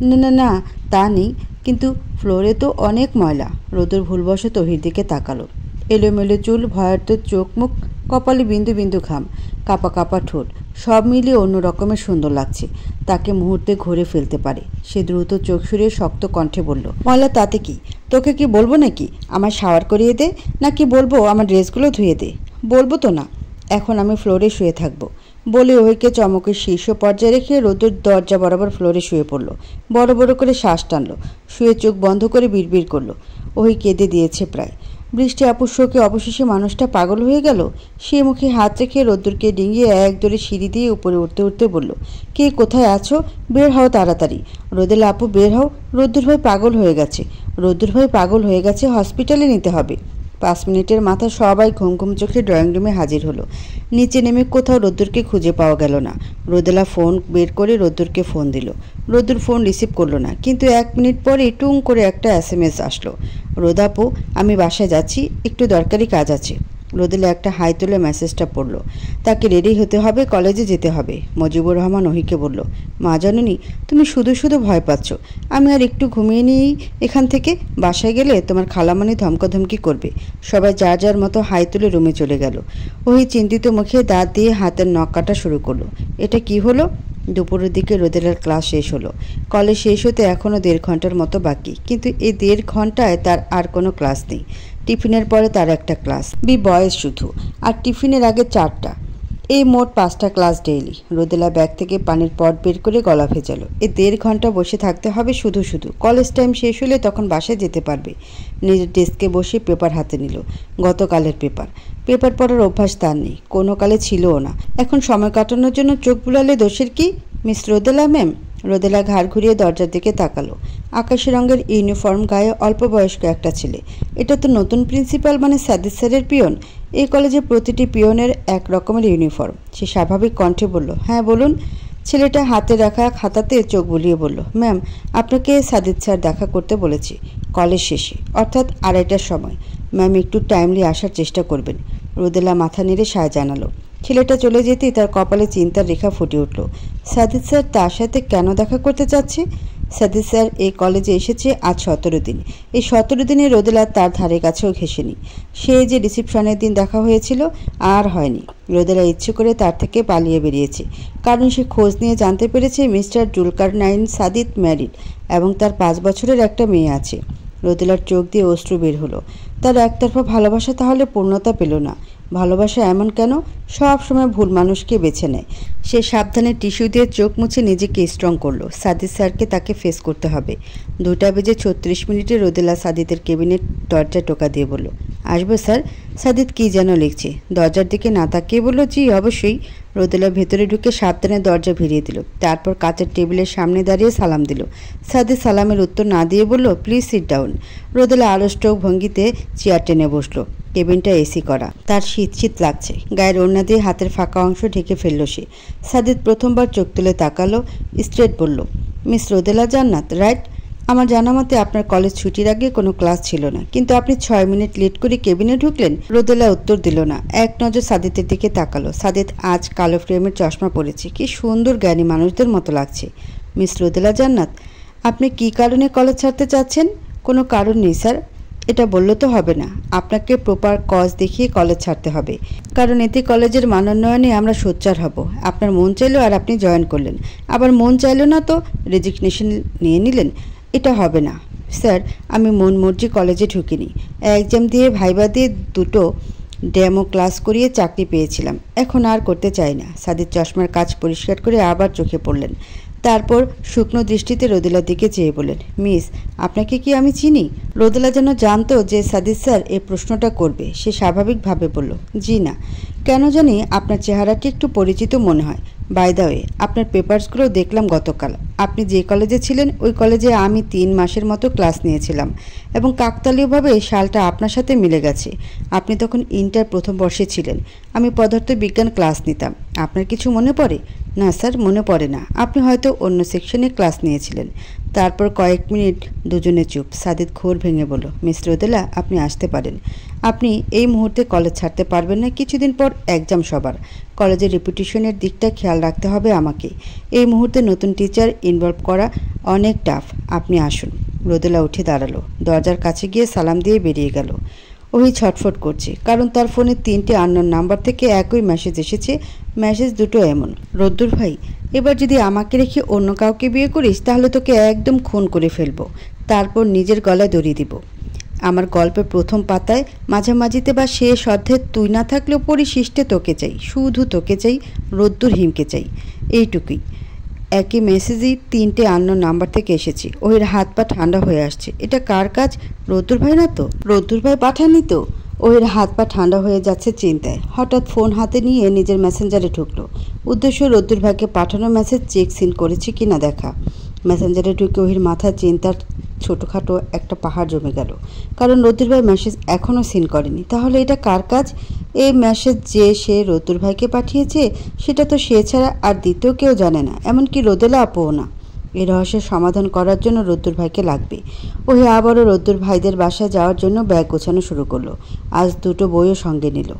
না না না, তা নেই, কিন্তু ফ্লোরে তো অনেক ময়লা। রোদ্দুর ভুলবশত ওহির দিকে তাকালো। এলোমেলো চুল, ভয়ার্ত চোখ মুখ, কপালে বিন্দু বিন্দু ঘাম, কাঁপা কাঁপা ঠোঁট, সব মিলিয়ে অন্য রকমের সুন্দর লাগছে। তাকে মুহূর্তে ঘুরে ফেলতে পারে। সে দ্রুত চোখ সরিয়ে শক্ত কণ্ঠে বলল, ময়লা তাতে কি? তোকে কি বলবো নাকি আমার শাওয়ার করিয়ে দে, নাকি বলবো আমার ড্রেসগুলো ধুয়ে দে? বলবো তো না, এখন আমি ফ্লোরে শুয়ে থাকবো। বলে ওহিকে চমকের শীর্ষ পর্যায়ে রেখে রোদ্দুর দরজা বরাবর ফ্লোরে শুয়ে পড়ল। বড় বড় করে শ্বাস টানল, শুয়ে চোখ বন্ধ করে বিড়বিড় করলো। ওহি কেঁদে দিয়েছে প্রায়। বৃষ্টি আপুর শোকে অবশেষে মানুষটা পাগল হয়ে গেল। সে মুখে হাত রেখে রোদ্দুরকে ডিঙিয়ে এক দৌড়ে সিঁড়ি দিয়ে উপরে উঠতে উঠতে বলল, কে কোথায় আছো? বের হও তাড়াতাড়ি। রোদেলা আপু বের হও, রোদ্দুর ভাই পাগল হয়ে গেছে। রোদ্দুর ভাই পাগল হয়ে গেছে, হসপিটালে নিতে হবে। 5 মিনিটের মাথা সবাই ঘুম ঘুম চোখে ড্রয়িং রুমে হাজির হলো। নিচে নেমে কোথাও রোদ্দুরকে খুঁজে পাওয়া গেল না। রোদেলা ফোন বের করে রোদ্দুরকে ফোন দিল। রোদ্দুর ফোন রিসিভ করলো না, কিন্তু 1 মিনিট পরে টুং করে একটা SMS আসলো, রোদাপু, আমি বাসায় যাচ্ছি, একটু দরকারি কাজ আছে। রোদেলা একটা হাই তুলে মেসেজটা পড়ল। তাকে রেডি হতে হবে, কলেজে যেতে হবে। মজিবুর রহমান ওহিকে বলল, মা জানুনি, তুমি শুধু শুধু ভয় পাচ্ছ। আমি আর একটু ঘুমিয়ে নিয়েই এখান থেকে, বাসায় গেলে তোমার খালামণি ধমকাধমকি করবে। সবাই যার যার মতো হাই তুলে রুমে চলে গেল। ওহি চিন্তিত মুখে দাঁত দিয়ে হাতের নখ কাটা শুরু করলো। এটা কি হলো? দুপুরের দিকে রোদেলার ক্লাস শেষ হলো। কলেজ শেষ হতে এখনও 1.5 ঘন্টার মতো বাকি, কিন্তু এই 1.5 ঘন্টায় তার আর কোনো ক্লাস নেই। টিফিনের পরে তার একটা ক্লাস, বয়েজ শুধু, আর টিফিনের আগে 4টা। এই মোট 5টা ক্লাস ডেইলি। রোদেলা ব্যাগ থেকে পানির পট বের করে গলা ভেজালো। এই 1.5 ঘন্টা বসে থাকতে হবে শুধু শুধু। কলেজ টাইম শেষ হলে তখন বাসায় যেতে পারবে। নিজের ডেস্কে বসে পেপার হাতে নিল। গতকালের পেপার পড়ার অভ্যাস তার নেই, কোনো কালে ছিলও না। এখন সময় কাটানোর জন্য চোখ বুলালে দোষের কি? মিস রোদেলা ম্যাম। রোদেলা ঘাড় ঘুরিয়ে দরজার দিকে তাকালো। আকাশি রঙের ইউনিফর্ম গায়ে অল্প বয়স্ক একটা ছেলে। এটা তো নতুন প্রিন্সিপাল, মানে সাদিক স্যারের পিয়ন। এই কলেজে প্রতিটি পিয়নের এক রকমের ইউনিফর্ম। সে স্বাভাবিক কণ্ঠে বলল, হ্যাঁ বলুন। ছেলেটা হাতে রাখা খাতাতে চোখ বুলিয়ে বলল, ম্যাম, আপনাকে সাদিক স্যার দেখা করতে বলেছি কলেজ শেষে, অর্থাৎ 2:30টার সময়। ম্যাম একটু টাইমলি আসার চেষ্টা করবেন। রোদেলা মাথা নেড়ে সায় জানালো। ছেলেটা চলে যেতেই তার কপালে চিন্তার রেখা ফুটে উঠল। সাদিক স্যার তার সাথে কেন দেখা করতে চাচ্ছে? সাদিক স্যার এই কলেজে এসেছে আজ 17 দিন। এই 17 দিনে রোদেলা তার ধারে কাছেও ঘেঁষেনি। সে যে রিসেপশনের দিন দেখা হয়েছিল আর হয়নি। রোদেলা ইচ্ছে করে তার থেকে পালিয়ে বেরিয়েছে, কারণ সে খোঁজ নিয়ে জানতে পেরেছে মিস্টার জুলকারনাইন সাদিক ম্যারিড এবং তার 5 বছরের একটা মেয়ে আছে। রোদেলার চোখ দিয়ে অশ্রু বের হলো। তার একতরফা ভালোবাসা তাহলে পূর্ণতা পেল না। ভালোবাসা এমন কেন? সব সময় ভুল মানুষকে বেছে নেয়। সে সাবধানে টিস্যু দিয়ে চোখ মুছে নিজেকে স্ট্রং করলো। সাদিদ স্যারকে তাকে ফেস করতে হবে। 2:36 রোদেলা সাদিদের কেবিনের দরজা টোকা দিয়ে বলল, আসবো স্যার? সাদিদ কি যেন লিখছে, দরজার দিকে না তাকিয়ে বলল, জি অবশ্যই। রোদেলা ভেতরে ঢুকে সাবধানে দরজা ভিড়িয়ে দিল। তারপর কাচের টেবিলের সামনে দাঁড়িয়ে সালাম দিল। সাদিদ সালামের উত্তর না দিয়ে বলল, প্লিজ সিট ডাউন। রোদেলা আড়ষ্ট ভঙ্গিতে চেয়ার টেনে বসলো। কেবিনটা এসি করা, তার শীত শীত লাগছে। গায়ের ওড়না দিয়ে হাতের ফাঁকা অংশ ঢেকে ফেলল সে। সাদিদ প্রথমবার চোখ তুলে তাকালো, স্ট্রেট বলল, মিস রোদেলা জান্নাত রাইট? আমার জানা মতে আপনার কলেজ ছুটির আগে কোনো ক্লাস ছিল না, কিন্তু আপনি 6 মিনিট লেট করে কেবিনে ঢুকলেন। রোদেলা উত্তর দিল না, এক নজর সাদিদের দিকে তাকালো। সাদিদ আজ কালো ফ্রেমের চশমা পরেছে, কি সুন্দর জ্ঞানী মানুষদের মতো লাগছে। মিস রোদেলা জান্নাত, আপনি কি কারণে কলেজ ছাড়তে চাচ্ছেন? কোনো কারণ নেই স্যার। এটা বললে তো হবে না, আপনাকে প্রপার কজ দেখিয়ে কলেজ ছাড়তে হবে, কারণ এতে কলেজের মানোন্নয়নে আমরা সোচ্চার হব। আপনার মন চাইলো আর আপনি জয়েন করলেন, আবার মন চাইলো না তো রেজিগনেশন নিয়ে নিলেন। এটা হবে না স্যার। আমি মন মর্জি কলেজে ঢুকিনি, এক্সাম দিয়ে ভাইবা দিয়ে 2টো ডেমো ক্লাস করিয়ে চাকরি পেয়েছিলাম, এখন আর করতে চাই না। সাদিদ চশমার কাচ পরিষ্কার করে আবার চোখে পড়লেন। তারপর শুকনো দৃষ্টিতে রোদেলার দিকে চেয়ে বলেন, মিস আপনাকে কি আমি চিনি? রোদেলা যেন জানতো যে সাদিদ স্যার এই প্রশ্নটা করবে। সে স্বাভাবিকভাবে বলল, জি না। কেন জানি আপনার চেহারাটি একটু পরিচিত মনে হয়। বাই দ্য ওয়ে, আপনার পেপারসগুলো দেখলাম গতকাল। আপনি যে কলেজে ছিলেন ওই কলেজে আমি 3 মাসের মতো ক্লাস নিয়েছিলাম, এবং কাকতালীয়ভাবে সালটা আপনার সাথে মিলে গেছে। আপনি তখন ইন্টার প্রথম বর্ষে ছিলেন, আমি পদার্থবিজ্ঞান ক্লাস নিতাম। আপনার কিছু মনে পড়ে? না স্যার, মনে পড়ে না। আপনি হয়তো অন্য সেকশনে ক্লাস নিয়েছিলেন। তারপর কয়েক মিনিট দুজনে চুপ। সাদিদ ঘোর ভেঙে বলল, মিস রোদেলা আপনি আসতে পারেন। আপনি এই মুহূর্তে কলেজ ছাড়তে পারবেন না, কিছুদিন পর এক্সাম সবার। কলেজের রেপুটেশনের দিকটা খেয়াল রাখতে হবে আমাকে। এই মুহূর্তে নতুন টিচার ইনভলভ করা অনেক টাফ। আপনি আসুন। রোদেলা উঠে দাঁড়ালো, দরজার কাছে গিয়ে সালাম দিয়ে বেরিয়ে গেল। ওই ছটফট করছে, কারণ তার ফোনে 3টে আননোন নাম্বার থেকে একই মেসেজ এসেছে। মেসেজ দুটো এমন, রোদ্দুর ভাই এবার যদি আমাকে রেখে অন্য কাউকে বিয়ে করিস তাহলে তোকে একদম খুন করে ফেলবো, তারপর নিজের গলায় দড়ি দিব। আমার গল্পের প্রথম পাতায় মাঝামাঝিতে বা শেষ অধ্যায়ে তুই না থাকলেও পরিশিষ্টে তোকে চাই, শুধু তোকে চাই, রোদ্দুর হিমকে চাই। এইটুকুই। একই মেসেজই 3টে আননোন নাম্বার থেকে এসেছে। ওর হাত পা ঠান্ডা হয়ে আসছে। এটা কার কাজ? রোদ্দুর ভাই না তো? রোদ্দুর ভাই পাঠায়নি তো? ওর হাত পা ঠান্ডা হয়ে যাচ্ছে চিন্তায়। হঠাৎ ফোন হাতে নিয়ে নিজের মেসেঞ্জারে ঢুকলো। উদ্দেশ্য রোদ্দুর ভাইকে পাঠানো মেসেজ চেক সিন করেছে কিনা দেখা। মেসেঞ্জারে ঢুকে ওহির মাথায় চিন্তার ছোটোখাটো একটা পাহাড় জমে গেল, কারণ রোদ্দুর ভাই মেসেজ এখনও সিন করেনি। তাহলে এটা কার কাজ? এই মেসেজ যে সে রোদ্দুর ভাইকে পাঠিয়েছে সেটা তো সে ছাড়া আর দ্বিতীয় কেউ জানে না, এমনকি রোদেলা আপুও না। এই রহস্যের সমাধান করার জন্য রোদ্দুর ভাইকে লাগবে। ওহি আবারও রোদ্দুর ভাইদের বাসায় যাওয়ার জন্য ব্যাগ গোছানো শুরু করলো। আজ 2টো বইও সঙ্গে নিল।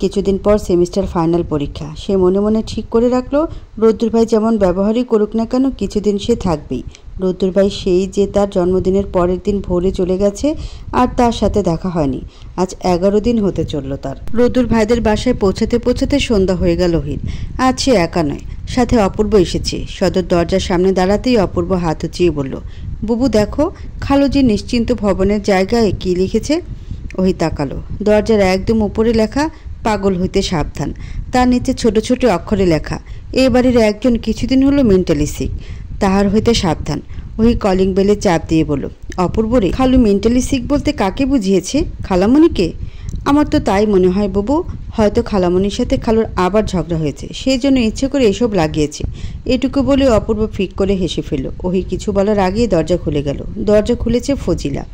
কিছুদিন পর সেমিস্টার ফাইনাল পরীক্ষা। সে মনে মনে ঠিক করে রাখলো, রোদ্দুর ভাই যেমন ব্যবহারই করুক না কেন কিছুদিন সে থাকবেই। রোদ্দুর ভাই সেই যে তার জন্মদিনের পরের দিন ভোরে চলে গেছে আর তার সাথে দেখা হয়নি। আজ 11 দিন হতে চলল তার। রোদ্দুর ভাইদের বাসায় পৌঁছাতে পৌঁছাতে সন্ধ্যা হয়ে গেল ওহির। আজ সে একা নয়, সাথে অপূর্ব এসেছে। সদর দরজার সামনে দাঁড়াতেই অপূর্ব হাত উঁচিয়ে বলল, বুবু দেখো খালুজি নিশ্চিন্ত ভবনের জায়গায় কি লিখেছে। ওহি তাকালো। দরজার একদম উপরে লেখা, পাগল হইতে সাবধান। তার নিচে ছোট ছোট অক্ষরে লেখা, এ বাড়ির একজন কিছুদিন হলো মেন্টালি সিক, তাহার হইতে সাবধান। ওই কলিং বেলে চাপ দিয়ে বলল, অপূর্ব রে, খালু মেন্টালি সিক বলতে কাকে বুঝিয়েছে? খালামণিকে? আমার তো তাই মনে হয় বাবু। হয়তো খালামণির সাথে খালুর আবার ঝগড়া হয়েছে, সেই জন্য ইচ্ছে করে এসব লাগিয়েছে। এটুকু বলে অপূর্ব ফিক করে হেসে ফেলল। ওই কিছু বলার আগেই দরজা খুলে গেল। দরজা খুলেছে ফজিলা।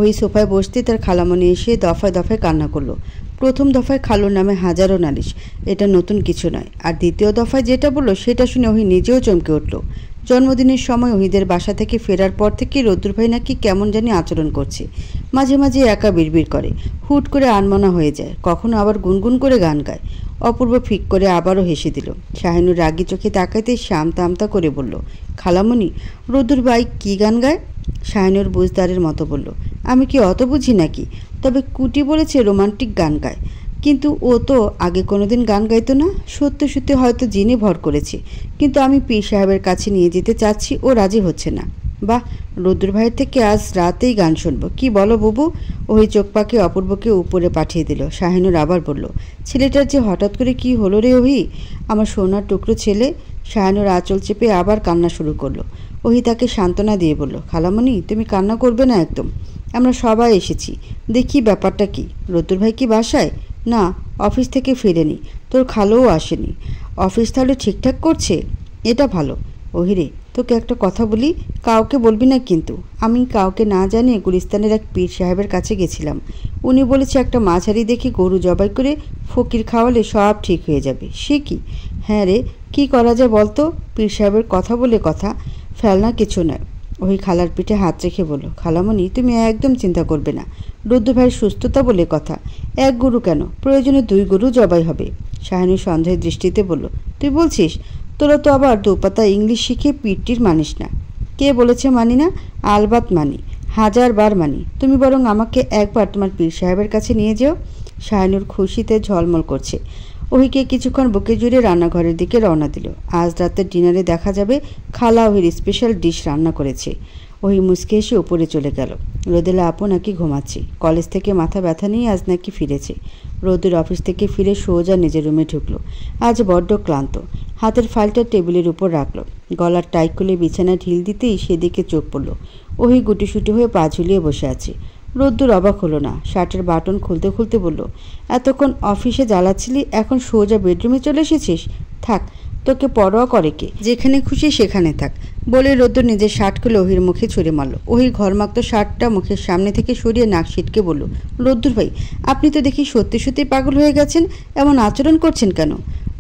ওই সোফায় বসতে তার খালামণি এসে দফায় দফায় কান্না করলো। প্রথম দফায় খালুর নামে হাজারো নালিশ, এটা নতুন কিছু নয়। আর দ্বিতীয় দফায় যেটা বলল সেটা শুনে ওহি নিজেও চমকে উঠল। জন্মদিনের সময় ওহিদের বাসা থেকে ফেরার পর থেকে রোদ্দুর ভাই নাকি কেমন জানি আচরণ করছে। মাঝে মাঝে একা বিড়বিড় করে, হুট করে আনমনা হয়ে যায়, কখনো আবার গুনগুন করে গান গায়। অপূর্ব ফিক করে আবারও হেসে দিল। শাহিনুর রাগি চোখে তাকাইতেই শামতা আমতা করে বলল, খালামণি রোদ্দুর ভাই কী গান গায়? শাহিনুর বুঝদারের মতো বলল, আমি কি অত বুঝি নাকি? তবে কুটি বলেছে রোমান্টিক গান গায়, কিন্তু ও তো আগে কোনোদিন গান গাইতো না। সত্যি সত্যি হয়তো জিনে ভর করেছে, কিন্তু আমি পীর সাহেবের কাছে নিয়ে যেতে চাচ্ছি, ও রাজি হচ্ছে না। বাহ, রুদ্র ভাইয়ের থেকে আজ রাতেই গান শুনবো। কি বলো বুবু? ওই চোখ পাকে অপূর্বকে উপরে পাঠিয়ে দিল। শাহিনুর আবার বলল, ছেলেটার যে হঠাৎ করে কি হলো রে ওহি, আমার সোনার টুকরো ছেলে। শাহিনুর আঁচল চেপে আবার কান্না শুরু করলো। ওহি তাকে সান্ত্বনা দিয়ে বলল, খালামণি তুমি কান্না করবে না একদম, আমরা সবাই এসেছি, দেখি ব্যাপারটা কি। রুদ্র ভাই কি বাসায়? না, অফিস থেকে ফিরেনি। তোর খালোও আসেনি। অফিস তাহলে ঠিকঠাক করছে, এটা ভালো। ওহিরে, তোকে একটা কথা বলি, কাউকে বলবি না কিন্তু। আমি কাউকে না জানিয়ে গুলিস্তানের এক পীর সাহেবের কাছে গেছিলাম। উনি বলেছে একটা মাঝারি দেখে গরু জবাই করে ফকির খাওয়ালে সব ঠিক হয়ে যাবে। সে কি? হ্যাঁ রে, কি করা যায় বলতো? পীর সাহেবের কথা বলে কথা, ফেলনা কিছু নয়। ওই খালার পিঠে হাত রেখে বলল, খালামণি তুমি একদম চিন্তা করবে না। রুদ্র ভাইয়ের সুস্থতা বলে কথা, এক গরু কেন, প্রয়োজনে 2 গরু জবাই হবে। শাহিনী সন্দেহের দৃষ্টিতে বলল, তুই বলছিস? তোরা তো আবার দুপাতা ইংলিশ শিখে পিটির মানিস না। কে বলেছে মানি না? আলবাত মানি, 1000 বার মানি। তুমি বরং আমাকে একবার তোমার পীর সাহেবের কাছে নিয়ে যেও। শাহিনুর খুশিতে ঝলমল করছে। ওহিকে কিছুক্ষণ বুকে জুড়ে রান্নাঘরের দিকে রওনা দিল। আজ রাতের ডিনারে দেখা যাবে খালা ওহির স্পেশাল ডিশ রান্না করেছে। ওহি মুচকে এসে উপরে চলে গেল। রোদেলা আপু নাকি ঘুমাচ্ছে, কলেজ থেকে মাথা ব্যথা নিয়ে আজ নাকি ফিরেছে। রোদের অফিস থেকে ফিরে সোজা নিজের রুমে ঢুকলো। আজ বড্ড ক্লান্ত। হাতের ফাইলটা টেবিলের উপর রাখলো। গলার টাই খুলে বিছানায় ঢিল দিতেই সেদিকে চোখ পড়ল। ওহি গুটিসুটি হয়ে পা ঝুলিয়ে বসে আছে। রোদ্দুর অবাক হলো না। শার্টের বাটন খুলতে খুলতে বলল, এতক্ষণ অফিসে জ্বালাচ্ছিলি, এখন সোজা বেডরুমে চলে এসেছিস? থাক, তোকে পরোয়া করে কে, যেখানে খুশি সেখানে থাক। বলে রোদ্দুর নিজের শার্ট খুলে ওহির মুখে ছুঁড়ে মারল। ওহি ঘরমাক্ত শার্টটা মুখের সামনে থেকে সরিয়ে নাক সিটকে বলল, রোদ্দুর ভাই, আপনি তো দেখি সত্যি সত্যি পাগল হয়ে গেছেন, এমন আচরণ করছেন কেন?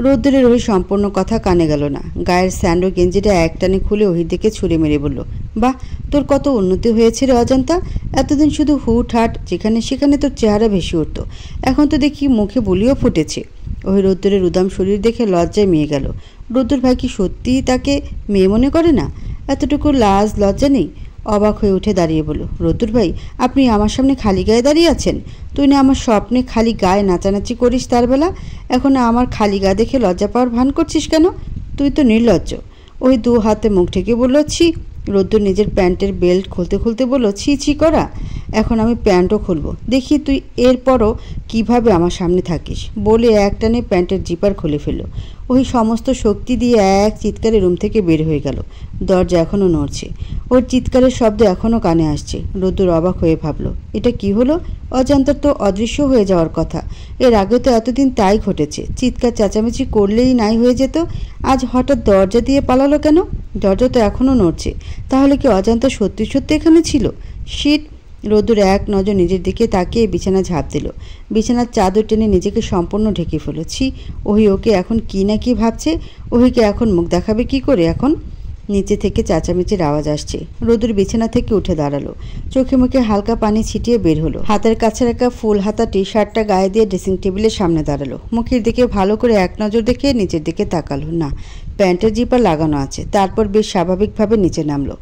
রোদ্দুরের ওহি সম্পূর্ণ কথা কানে গেল না। গায়ের স্যান্ডো গেঞ্জিটা একটানে খুলে ওহির দিকে ছুঁড়ে মেরে বলল, বাহ, তোর কত উন্নতি হয়েছে রে অজান্তা। এতদিন শুধু হুট হাট, যেখানে সেখানে তোর চেহারা ভেসে উঠত, এখন তো দেখি মুখে বলিও ফুটেছে। ওই রোদ্দুরের উদাম শরীর দেখে লজ্জায় মেয়ে গেল। রোদ্দুর ভাই কি সত্যিই তাকে মেয়ে মনে করে না? এতটুকু লাজ লজ্জা নেই? অবাক হয়ে উঠে দাঁড়িয়ে বলল, রোদ্দুর ভাই, আপনি আমার সামনে খালি গায়ে দাঁড়িয়ে আছেন? তুই না আমার স্বপ্নে খালি গায়ে নাচানাচি করিস তার বেলা, এখন আমার খালি গা দেখে লজ্জা পাওয়ার ভান করছিস কেন? তুই তো নির্লজ্জ। ওই 2 হাতে মুখ ঢেকে বলল, ছি। রোদ্দুর নিজের প্যান্টের বেল্ট খুলতে খুলতে বলল, ছি ছি করা, এখন আমি প্যান্টও খুলবো, দেখি তুই এরপরও কিভাবে আমার সামনে থাকিস। বলে একটানে প্যান্টের জিপার খুলে ফেলল। ওই সমস্ত শক্তি দিয়ে এক চিৎকারে রুম থেকে বের হয়ে গেল। দরজা এখনও নড়ছে। ওর চিৎকারের শব্দ এখনও কানে আসছে। রোদ্দুর অবাক হয়ে ভাবল, এটা কি হলো? অজান্তার তো অদৃশ্য হয়ে যাওয়ার কথা। এর আগে তো এতদিন তাই ঘটেছে, চিৎকার চেঁচামেচি করলেই নাই হয়ে যেত। আজ হঠাৎ দরজা দিয়ে পালালো কেন? দরজা তো এখনও নড়ছে, তাহলে কি অজান্তা সত্যি সত্যি এখানে ছিল? শিট। রোদ্দুর এক নজর নিজের দিকে তাকিয়ে বিছানা ঝাঁপ দিল। বিছানার চাদর টেনে নিজেকে সম্পূর্ণ ঢেকে ফেলেছি। ওহি ওকে এখন কি না কি ভাবছে। ওহিকে এখন মুখ দেখাবে কি করে? এখন নিচে থেকে চেঁচামেচির আওয়াজ আসছে। রোদ্দুর বিছানা থেকে উঠে দাঁড়ালো। চোখে মুখে হালকা পানি ছিটিয়ে বের হলো। হাতের কাছে রাখা ফুল হাতা টি শার্টটা গায়ে দিয়ে ড্রেসিং টেবিলের সামনে দাঁড়ালো। মুখের দিকে ভালো করে এক নজর দেখে নিচের দিকে তাকালো। না, প্যান্টের জিপার লাগানো আছে। তারপর বেশ স্বাভাবিকভাবে নিচে নামলো।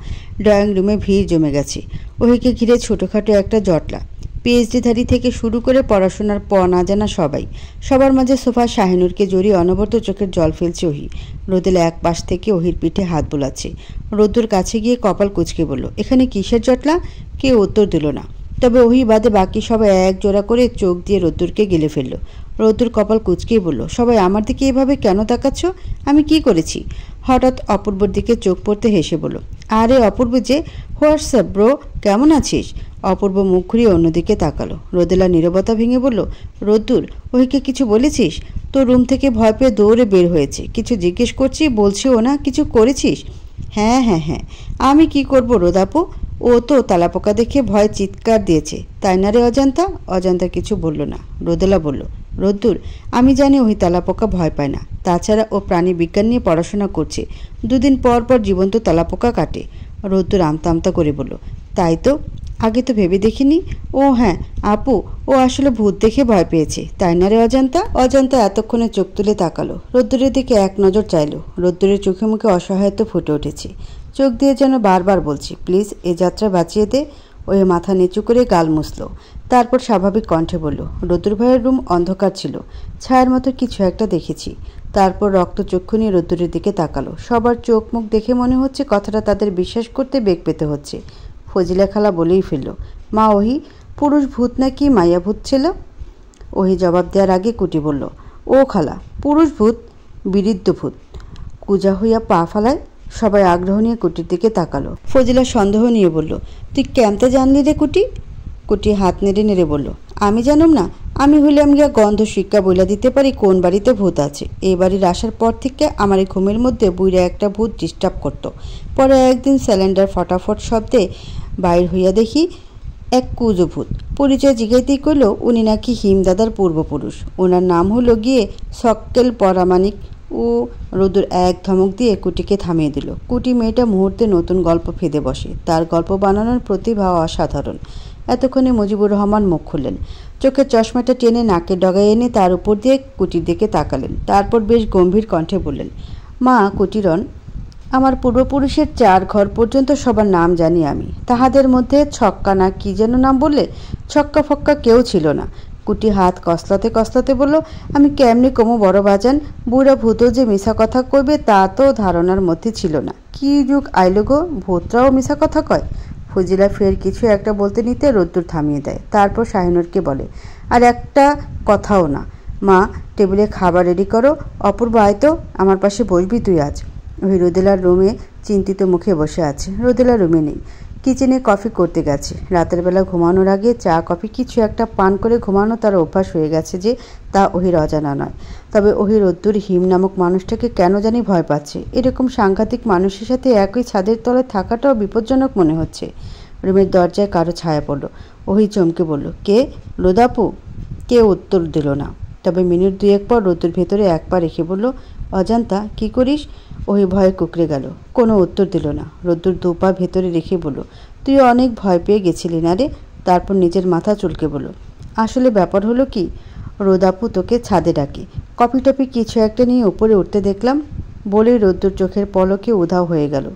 ড্রয়িং রুমে ভিড় জমে গেছে। ওহিকে ঘিরে ছোটোখাটো একটা জটলা। পিএইচডিধারী থেকে শুরু করে পড়াশোনার না জানা সবাই। সবার মাঝে সোফা শাহিনুরকে জড়িয়ে অনবরত চোখের জল ফেলছে ওহি। রোদেলা এক পাশ থেকে ওহির পিঠে হাত বোলাচ্ছে। রোদ্দুর কাছে গিয়ে কপাল কুঁচকে বলল, এখানে কিসের জটলা? কেউ উত্তর দিল না। তবে ওহি বাদে বাকি সবাই এক জোড়া করে চোখ দিয়ে রোদ্দুরকে গেলে ফেলল। রোদ্দুর কপাল কুঁচকেই বলল, সবাই আমার দিকে এভাবে কেন তাকাচ্ছ? আমি কি করেছি? হঠাৎ অপূর্বর দিকে চোখ পড়তে হেসে বলল, আরে অপূর্ব যে, হোয়াটসঅ্যাপ ব্রো, কেমন আছিস? অপূর্ব মুখ ঘুরিয়ে অন্যদিকে তাকালো। রোদেলা নীরবতা ভেঙে বলল, রোদ্দুর, ওহিকে কিছু বলেছিস? তো রুম থেকে ভয় পেয়ে দৌড়ে বের হয়েছে। কিছু জিজ্ঞেস করছি, বলছি ও না কিছু করেছিস? হ্যাঁ হ্যাঁ হ্যাঁ, আমি কি করব রোদাপু? ও তো তালাপোকা দেখে ভয় চিৎকার দিয়েছে, তাই না রে অজান্তা? অজান্তা কিছু বলল না। রোদেলা বলল, রোদ্দুর, আমি জানি ওই তালাপোকা ভয় পায় না। তাছাড়া ও প্রাণী বিজ্ঞান নিয়ে পড়াশোনা করছে। 2 দিন পর পর জীবন্ত তালাপোকা কাটে। রোদ্দুর আমতা আমতা করে বলল, তাই তো, আগে তো ভেবে দেখিনি। ও হ্যাঁ আপু, ও আসলে ভূত দেখে ভয় পেয়েছে, তাই না রে অজান্তা? অজান্তা এতক্ষণে চোখ তুলে তাকালো। রোদ্দুরের দিকে এক নজর চাইল। রোদ্দুরের চোখে মুখে অসহায়ত্ব ফুটে উঠেছে। চোখ দিয়ে যেন বারবার বলছি, প্লিজ এ যাত্রা বাঁচিয়ে দে। ওই মাথা নিচু করে গাল মুছল। তারপর স্বাভাবিক কণ্ঠে বলল, রোদ্দুর ভাইয়ের রুম অন্ধকার ছিল, ছায়ার মতো কিছু একটা দেখেছি। তারপর রক্তচক্ষু নিয়ে রোদ্দুরের দিকে তাকালো। সবার চোখ মুখ দেখে মনে হচ্ছে কথাটা তাদের বিশ্বাস করতে বেগ পেতে হচ্ছে। ফজিলা খালা বলেই ফেলল, মা ওহি, পুরুষ ভূত নাকি মাইয়া ভূত ছিল? ওহি জবাব দেওয়ার আগে কুটি বলল, ও খালা, পুরুষ ভূত, বিরুদ্ধ ভূত। কুজা হইয়া পা ফালায়। সবাই আগ্রহ নিয়ে কুটির দিকে তাকালো। ফজিলা সন্দেহ নিয়ে বলল, তুই কেমতে জানলি রে কুটি? কুটি হাত নেড়ে নেড়ে বলল, আমি জানুম না? আমি হইলাম গিয়া গন্ধ শিক্ষা বইলা দিতে পারি কোন বাড়িতে ভূত আছে। এই বাড়ির আসার পর থেকে আমার এই ঘুমের মধ্যে বুইরা একটা ভূত ডিস্টার্ব করতো। পরে একদিন সিলিন্ডার ফটাফট শব্দে বাইর হইয়া দেখি এক কুজো ভূত। পরিচয় জিগাইতেই কইল উনি নাকি হিমদাদার পূর্বপুরুষ। ওনার নাম হলো গিয়ে সক্কেল পরামানিক। ও রোদুর এক ধমক দিয়ে কুটিকে থামিয়ে দিল। কুটি মেয়েটা মুহূর্তে নতুন গল্প ফেঁদে বসে। তার গল্প বানানোর প্রতিভা অসাধারণ। এতক্ষণে মুজিবুর রহমান মুখ খুললেন। চোখের চশমাটা টেনে নাকের ডগায় এনে তার উপর দিয়ে কুটির দিকে তাকালেন। তারপর বেশ গম্ভীর কণ্ঠে বললেন, মা কুটিরন, আমার পূর্বপুরুষের 4 ঘর পর্যন্ত সবার নাম জানি আমি। তাহাদের মধ্যে ছক্কা না কি যেন নাম বললে, ছক্কা ফক্কা কেউ ছিল না। কুটি হাত কসলাতে কসলাতে বলল, আমি কেমনি কমু বড় বাজান, বুড়া ভূতও যে মিশা কথা কইবে তা তো ধারণার মধ্যে ছিল না। কি যুগ আইল গো, ভূতরাও মিশা কথা কয়। ফজিলা ফের কিছু একটা বলতে নিতে রোদ্দুর থামিয়ে দেয়। তারপর শাহিনুরকে বলে, আর একটা কথাও না। মা, টেবিলে খাবার রেডি করো। অপূর্ব আয় তো, আমার পাশে বসবি তুই আজ। ওই রোদেলার রুমে চিন্তিত মুখে বসে আছে। রোদেলা রুমে নেই, কিচেনে কফি করতে গেছে। রাতের বেলা ঘুমানোর আগে চা কফি কিছু একটা পান করে ঘুমানো তার অভ্যাস হয়ে গেছে যে তা ওহির অজানা নয়। তবে ওহি রোদ্দুর হিম নামক মানুষটাকে কেন জানি ভয় পাচ্ছে। এরকম সাংঘাতিক মানুষের সাথে একই ছাদের তলায় থাকাটাও বিপজ্জনক মনে হচ্ছে। রুমের দরজায় কারো ছায়া পড়ল। ওহি চমকে বলল, কে? রোদাপু। কেউ উত্তর দিল না। তবে মিনিট 2 পর রোদ্দুর ভেতরে এক পা রেখে বলল, অজান্তা কি করিস? ওহি ভয়ে কুকড়ে গেল। কোনো উত্তর দিল না। রোদ্দুর 2 পা ভেতরে রেখে বলল, তুই অনেক ভয় পেয়ে গেছিলি না রে? তারপর নিজের মাথা চুলকে বলল, আসলে ব্যাপার হলো কি, রোদাপু তোকে ছাদে ডাকে। কপি টপি কিছু একটা নিয়ে উপরে উঠতে দেখলাম। বলেই রোদ্দুর চোখের পলকে উধাও হয়ে গেল।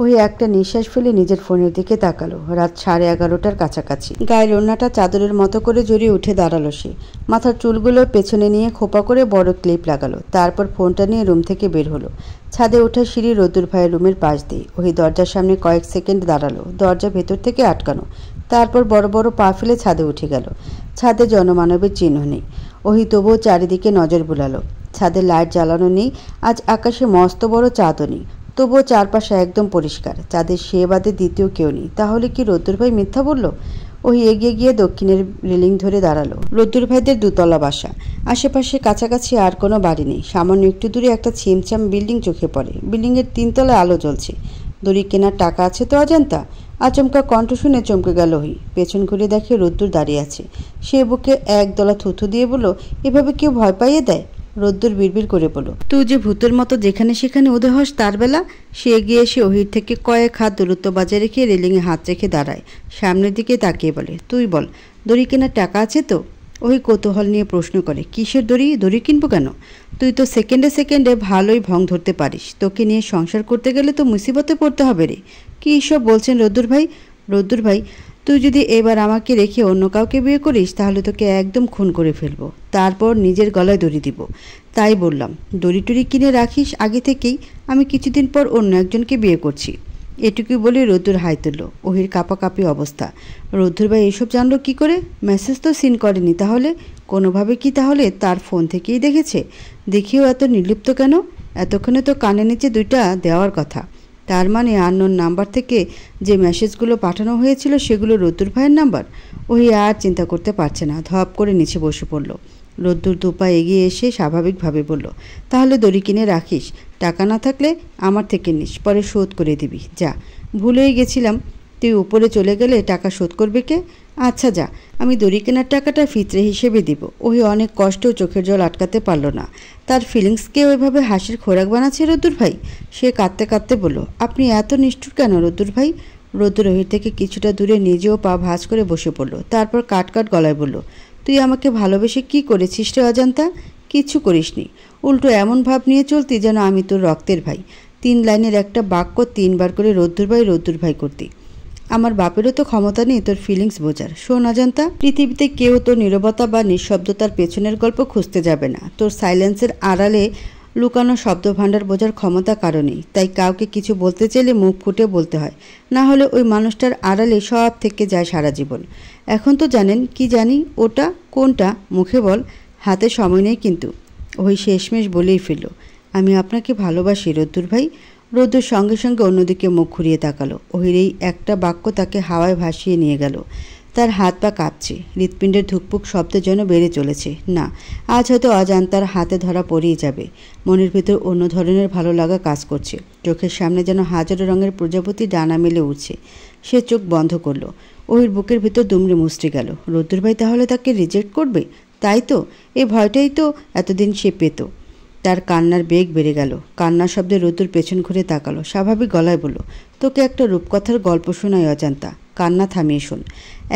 ওই একটা নিঃশ্বাস ফেলে নিজের ফোনের দিকে তাকালো। রাত 11:30টার কাছাকাছি। গায়ের ওড়নাটা চাদরের মতো করে জড়িয়ে উঠে দাঁড়ালো সে। মাথার চুলগুলো পেছনে নিয়ে খোপা করে বড় ক্লিপ লাগালো। তারপর ফোনটা নিয়ে রুম থেকে বের হলো। ছাদে ওঠা সিঁড়ি রোদ্দুর ভাইয়ের রুমের পাশ দিয়ে। ওই দরজার সামনে কয়েক সেকেন্ড দাঁড়ালো। দরজা ভেতর থেকে আটকানো। তারপর বড় বড় পা ফেলে ছাদে উঠে গেল। ছাদে জনমানবের চিহ্ন নেই। ওহি তবুও চারিদিকে নজর বুলালো। ছাদে লাইট জ্বালানো নেই। আজ আকাশে মস্ত বড় চাঁদও নেই। তবুও চারপাশে একদম পরিষ্কার। চাঁদের সে বাদে দ্বিতীয় কেউ নেই। তাহলে কি রোদ্দুর ভাই মিথ্যা বলল? ওই এগিয়ে গিয়ে দক্ষিণের রেলিং ধরে দাঁড়ালো। রোদ্দুর ভাইদের 2তলা বাসা। আশেপাশে কাছাকাছি আর কোনো বাড়ি নেই। সামান্য একটু দূরে একটা ছিমছাম বিল্ডিং চোখে পড়ে। বিল্ডিংয়ের 3তলায় আলো জ্বলছে। দড়ি কেনার টাকা আছে তো অজান্তা? আচমকা কণ্ঠ শুনে চমকে গেল ওই। পেছন ঘুরে দেখে রোদ্দুর দাঁড়িয়ে আছে। সে বুকে একদলা থুথু দিয়ে বলল, এভাবে কেউ ভয় পাইয়ে দেয়? রোদ্দুর বিড়বিড় করে বলল, তুই যে ভূতের মতো যেখানে সেখানে উদয় হস তার বেলা? সে এগিয়ে এসে ওহির থেকে কয়েক হাত দূরত্ব বজায় রেখে রেলিংয়ে হাত রেখে দাঁড়ায়। সামনের দিকে তাকিয়ে বলে, তুই বল, দড়ি কেনার টাকা আছে তো? ওই কৌতূহল নিয়ে প্রশ্ন করে, কিসের দড়ি? দড়ি কিনবো কেন? তুই তো সেকেন্ডে সেকেন্ডে ভালোই ভং ধরতে পারিস। তোকে নিয়ে সংসার করতে গেলে তো মুসিবতে পড়তে হবে রে। কী সব বলছেন রোদ্দুর ভাই? রোদ্দুর ভাই, তুই যদি এবার আমাকে রেখে অন্য কাউকে বিয়ে করিস তাহলে তোকে একদম খুন করে ফেলবো। তারপর নিজের গলায় দড়ি দিব। তাই বললাম, দড়ি টড়ি কিনে রাখিস আগে থেকেই। আমি কিছুদিন পর অন্য একজনকে বিয়ে করছি। এটুকুই বলে রোদ্দুর হাই তুলল। ওহির কাঁপাকাঁপি অবস্থা। রোদ্দুর ভাই এসব জানলো কি করে? মেসেজ তো সিন করেনি। তাহলে কোনোভাবে কি তাহলে তার ফোন থেকেই দেখেছে? দেখিও এত নির্লিপ্ত কেন? এতক্ষণে তো কানের নিচে 2টা দেওয়ার কথা। তার মানে আননোন নাম্বার থেকে যে মেসেজগুলো পাঠানো হয়েছিল সেগুলো রোদ্দুর ভাইয়ের নাম্বার। ওই আর চিন্তা করতে পারছে না। ধপ করে নিচে বসে পড়ল। রোদ্দুর 2 পা এগিয়ে এসে স্বাভাবিকভাবে বলল, তাহলে দড়ি কিনে রাখিস। টাকা না থাকলে আমার থেকে নিস, পরে শোধ করে দিবি। যা, ভুলেই গেছিলাম, তুই উপরে চলে গেলে টাকা শোধ করবে কে? আচ্ছা যা, আমি দড়ি কেনার টাকাটা ফিতরে হিসেবে দিব। ওই অনেক কষ্টেও চোখের জল আটকাতে পারল না। তার ফিলিংসকে ওইভাবে হাসির খোরাক বানাচ্ছে রোদ্দুর ভাই। সে কাঁদতে কাঁদতে বলল, আপনি এত নিষ্ঠুর কেন রোদ্দুর ভাই? রোদ্দুর ওহির থেকে কিছুটা দূরে নিজেও পা ভাঁজ করে বসে পড়ল। তারপর কাট কাট গলায় বলল, তুই আমাকে ভালোবেসে কি করেছিস রে অজান্তা? কিচ্ছু করিসনি। উল্টো এমন ভাব নিয়ে চলতি যেন আমি তোর রক্তের ভাই। 3 লাইনের একটা বাক্য 3 বার করে রোদ্দুর ভাই করতি। আমার বাপেরও তো ক্ষমতা নেই তোর ফিলিংস বোঝার। শোন অজান্তা, পৃথিবীতে কেউ তোর নীরবতা বা নিঃশব্দতার পেছনের গল্প খুঁজতে যাবে না। তোর সাইলেন্সের আড়ালে লুকানো শব্দভাণ্ডার বোঝার ক্ষমতা কারণেই, তাই কাউকে কিছু বলতে চাইলে মুখ ফুটে বলতে হয়, না হলে ওই মানুষটার আড়ালে সব থেকে যায় সারা জীবন। এখন তো জানেন কি জানি, ওটা কোনটা মুখে বল, হাতে সময় নেই কিন্তু। ওই শেষমেশ বলেই ফেলল, আমি আপনাকে ভালোবাসি রোদ্দুর ভাই। রোদ্দুর সঙ্গে সঙ্গে অন্যদিকে মুখ ঘুরিয়ে তাকালো। ওহির এই একটা বাক্য তাকে হাওয়ায় ভাসিয়ে নিয়ে গেল। তার হাত পা কাঁপছে, হৃৎপিণ্ডের ধুকপুক শব্দ যেন বেড়ে চলেছে। না, আজ হয়তো অজান্তার হাতে ধরা পড়েই যাবে। মনের ভেতর অন্য ধরনের ভালো লাগা কাজ করছে। চোখের সামনে যেন হাজারো রঙের প্রজাপতি ডানা মেলে উঠছে। সে চোখ বন্ধ করলো। ওহির বুকের ভেতর দুমড়ে মুচড়ে গেল। রোদ্দুর ভাই তাহলে তাকে রিজেক্ট করবে? তাই তো, এই ভয়টাই তো এতদিন সে পেত। তার কান্নার বেগ বেড়ে গেল। কান্নার শব্দে রোদ্দুর পেছন ঘুরে তাকালো। স্বাভাবিক গলায় বলল, তোকে একটা রূপকথার গল্প শোনায় অজান্তা, কান্না থামিয়ে শোন।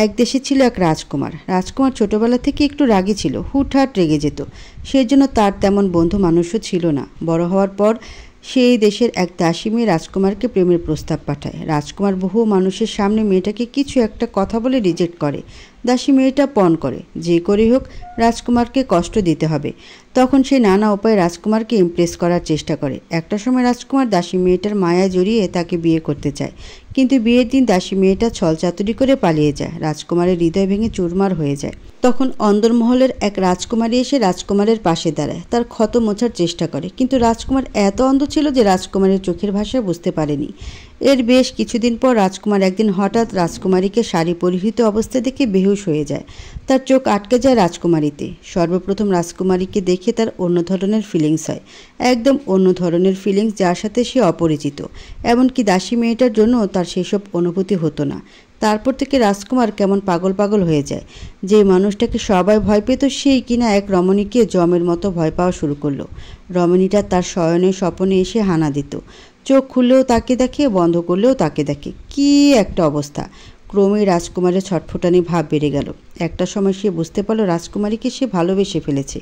এক দেশে ছিল এক রাজকুমার। রাজকুমার ছোটবেলা থেকে একটু রাগী ছিল, হুটহাট রেগে যেত। সেই জন্য তার তেমন বন্ধু মানুষও ছিল না। বড় হওয়ার পর সেই দেশের এক দাসী মেয়ে রাজকুমারকে প্রেমের প্রস্তাব পাঠায়। রাজকুমার বহু মানুষের সামনে মেয়েটাকে কিছু একটা কথা বলে রিজেক্ট করে। দাসী মেয়েটা পণ করে, যে করেই হোক রাজকুমারকে কষ্ট দিতে হবে। তখন সে নানা উপায়ে রাজকুমারকে ইমপ্রেস করার চেষ্টা করে। একটা সময় রাজকুমার দাসী মেয়েটার মায়ায় জড়িয়ে তাকে বিয়ে করতে চায়, কিন্তু বিয়ের দিন দাসী মেয়েটা ছলচাতুরি করে পালিয়ে যায়। রাজকুমারের হৃদয় ভেঙে চুরমার হয়ে যায়। তখন অন্দরমহলের এক রাজকুমারী এসে রাজকুমারের পাশে দাঁড়ায়, তার ক্ষত মোছার চেষ্টা করে, কিন্তু রাজকুমার এত অন্ধ ছিল যে রাজকুমারের চোখের ভাষা বুঝতে পারেনি। এর বেশ কিছুদিন পর রাজকুমার একদিন হঠাৎ রাজকুমারীকে শাড়ি পরিহিত অবস্থা দেখে বেহুশ হয়ে যায়। তার চোখ আটকে যায় রাজকুমারীতে। সর্বপ্রথম রাজকুমারীকে দেখে তার অন্য ধরনের ফিলিংস হয়, একদম অন্য ধরনের ফিলিংস, যার সাথে সে অপরিচিত। এমনকি দাসী মেয়েটার জন্য তার সেসব অনুভূতি হতো না। তারপর থেকে রাজকুমার কেমন পাগল পাগল হয়ে যায়। যে মানুষটাকে সবাই ভয় পেত, সেই কিনা এক রমণীকে জমের মতো ভয় পাওয়া শুরু করলো। রমণীটা তার শয়নে স্বপনে এসে হানা দিত। চোখ খুললেও তাকে দেখে, বন্ধ করলেও তাকে দেখে। কি একটা অবস্থা! ক্রমেই রাজকুমারের ছটফটানি ভাব বেড়ে গেল। একটা সময় সে বুঝতে পারল রাজকুমারীকে সে ভালোবেসে ফেলেছে।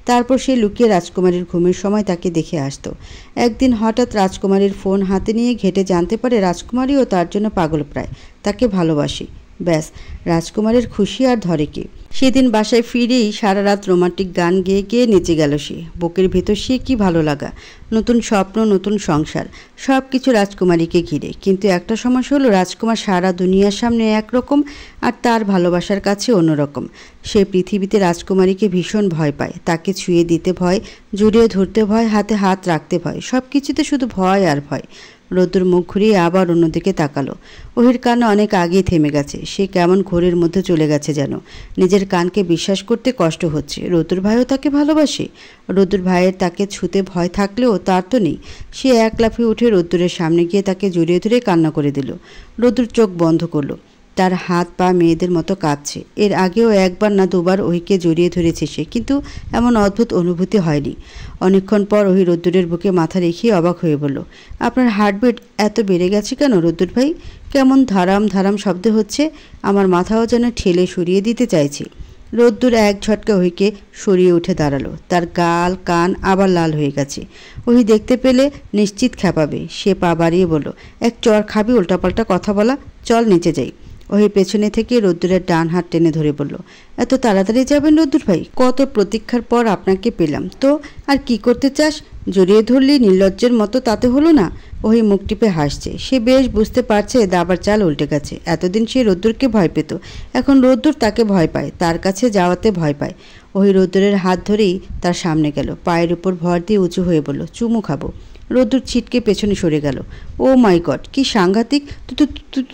তারপর সে লুকিয়ে রাজকুমারীর ঘুমের সময় তাকে দেখে আসতো। একদিন হঠাৎ রাজকুমারীর ফোন হাতে নিয়ে ঘেঁটে জানতে পারে রাজকুমারীও তার জন্য পাগল প্রায়, তাকে ভালোবাসে। ব্যাস, রাজকুমারের খুশি আর ধরে কে। সেদিন বাসায় ফিরেই সারা রাত রোমান্টিক গান গেয়ে গেয়ে নেচে গেল সে। বুকের ভেতর সে কি ভালো লাগা, নতুন স্বপ্ন, নতুন সংসার, সব কিছু রাজকুমারীকে ঘিরে। কিন্তু একটা সমস্যা হলো, রাজকুমার সারা দুনিয়ার সামনে একরকম আর তার ভালোবাসার কাছে অন্যরকম। সে পৃথিবীতে রাজকুমারীকে ভীষণ ভয় পায়। তাকে ছুঁয়ে দিতে ভয়, জড়িয়ে ধরতে ভয়, হাতে হাত রাখতে ভয়, সব কিছুতে শুধু ভয় আর ভয়। রোদ্দুর মুখ ঘুরিয়ে আবার অন্যদিকে তাকালো। ওহির কান্না অনেক আগেই থেমে গেছে। সে কেমন ঘোরের মধ্যে চলে গেছে যেন। নিজের কানকে বিশ্বাস করতে কষ্ট হচ্ছে। রোদ্দুর ভাইও তাকে ভালোবাসে। রোদ্দুর ভাইয়ের তাকে ছুতে ভয় থাকলেও তার তো নেই। সে এক লাফিয়ে উঠে রোদ্দুরের সামনে গিয়ে তাকে জড়িয়ে ধরে কান্না করে দিল। রোদ্দুর চোখ বন্ধ করলো। তার হাত পা মেয়েদের মতো কাঁপছে। এর আগেও একবার না দুবার ওহিকে জড়িয়ে ধরেছে সে, কিন্তু এমন অদ্ভুত অনুভূতি হয়নি। অনেকক্ষণ পর ওহি রোদ্দুরের বুকে মাথা রেখে অবাক হয়ে বলল, আপনার হার্টবিট এত বেড়ে গেছে কেন রোদ্দুর ভাই? কেমন ধারাম ধারাম শব্দ হচ্ছে। আমার মাথাও যেন ঠেলে সরিয়ে দিতে চাইছে। রোদ্দুর এক ঝটকা ওহিকে সরিয়ে উঠে দাঁড়ালো। তার গাল কান আবার লাল হয়ে গেছে। ওহি দেখতে পেলে নিশ্চিত খেপাবে। সে পা বাড়িয়ে বলল, এক চর খাবি উল্টাপাল্টা কথা বলা, চল নিচে যাই। ওহি পেছনে থেকে রোদ্দুরের ডান হাত টেনে ধরে বলল, এত তাড়াতাড়ি যাবেন রোদ্দুর ভাই? কত প্রতীক্ষার পর আপনাকে পেলাম। তো আর কি করতে চাস? জড়িয়ে ধরলি নির্লজ্জের মতো, তাতে হলো না? ওহি মুখ টিপে হাসছে। সে বেশ বুঝতে পারছে দাবার চাল উল্টে গেছে। এতদিন সে রোদ্দুরকে ভয় পেত, এখন রোদ্দুর তাকে ভয় পায়, তার কাছে যাওয়াতে ভয় পায়। ওহি রোদ্দুরের হাত ধরেই তার সামনে গেল। পায়ের উপর ভর দিয়ে উঁচু হয়ে বলল, চুমু খাবো। রোদ্দুর ছিটকে পেছনে সরে গেল। ও মাই গড, কি সাংঘাতিক!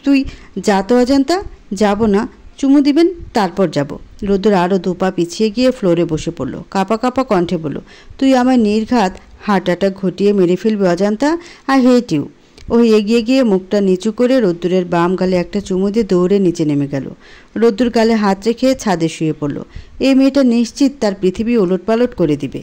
তুই যা তো অজান্তা। যাব না, চুমু দিবেন তারপর যাব। রোদ্দুর আরও দুপা পিছিয়ে গিয়ে ফ্লোরে বসে পড়ল। কাঁপা কাঁপা কণ্ঠে বলল, তুই আমার নির্ঘাত হার্ট অ্যাটাক ঘটিয়ে মেরে ফেলবে অজান্তা। I hate you. ওই এগিয়ে গিয়ে মুখটা নিচু করে রোদ্দুরের বাম গালে একটা চুমু দিয়ে দৌড়ে নিচে নেমে গেল। রোদ্দুর গালে হাত রেখে ছাদে শুয়ে পড়ল। এই মেয়েটা নিশ্চিত তার পৃথিবী ওলটপালট করে দিবে।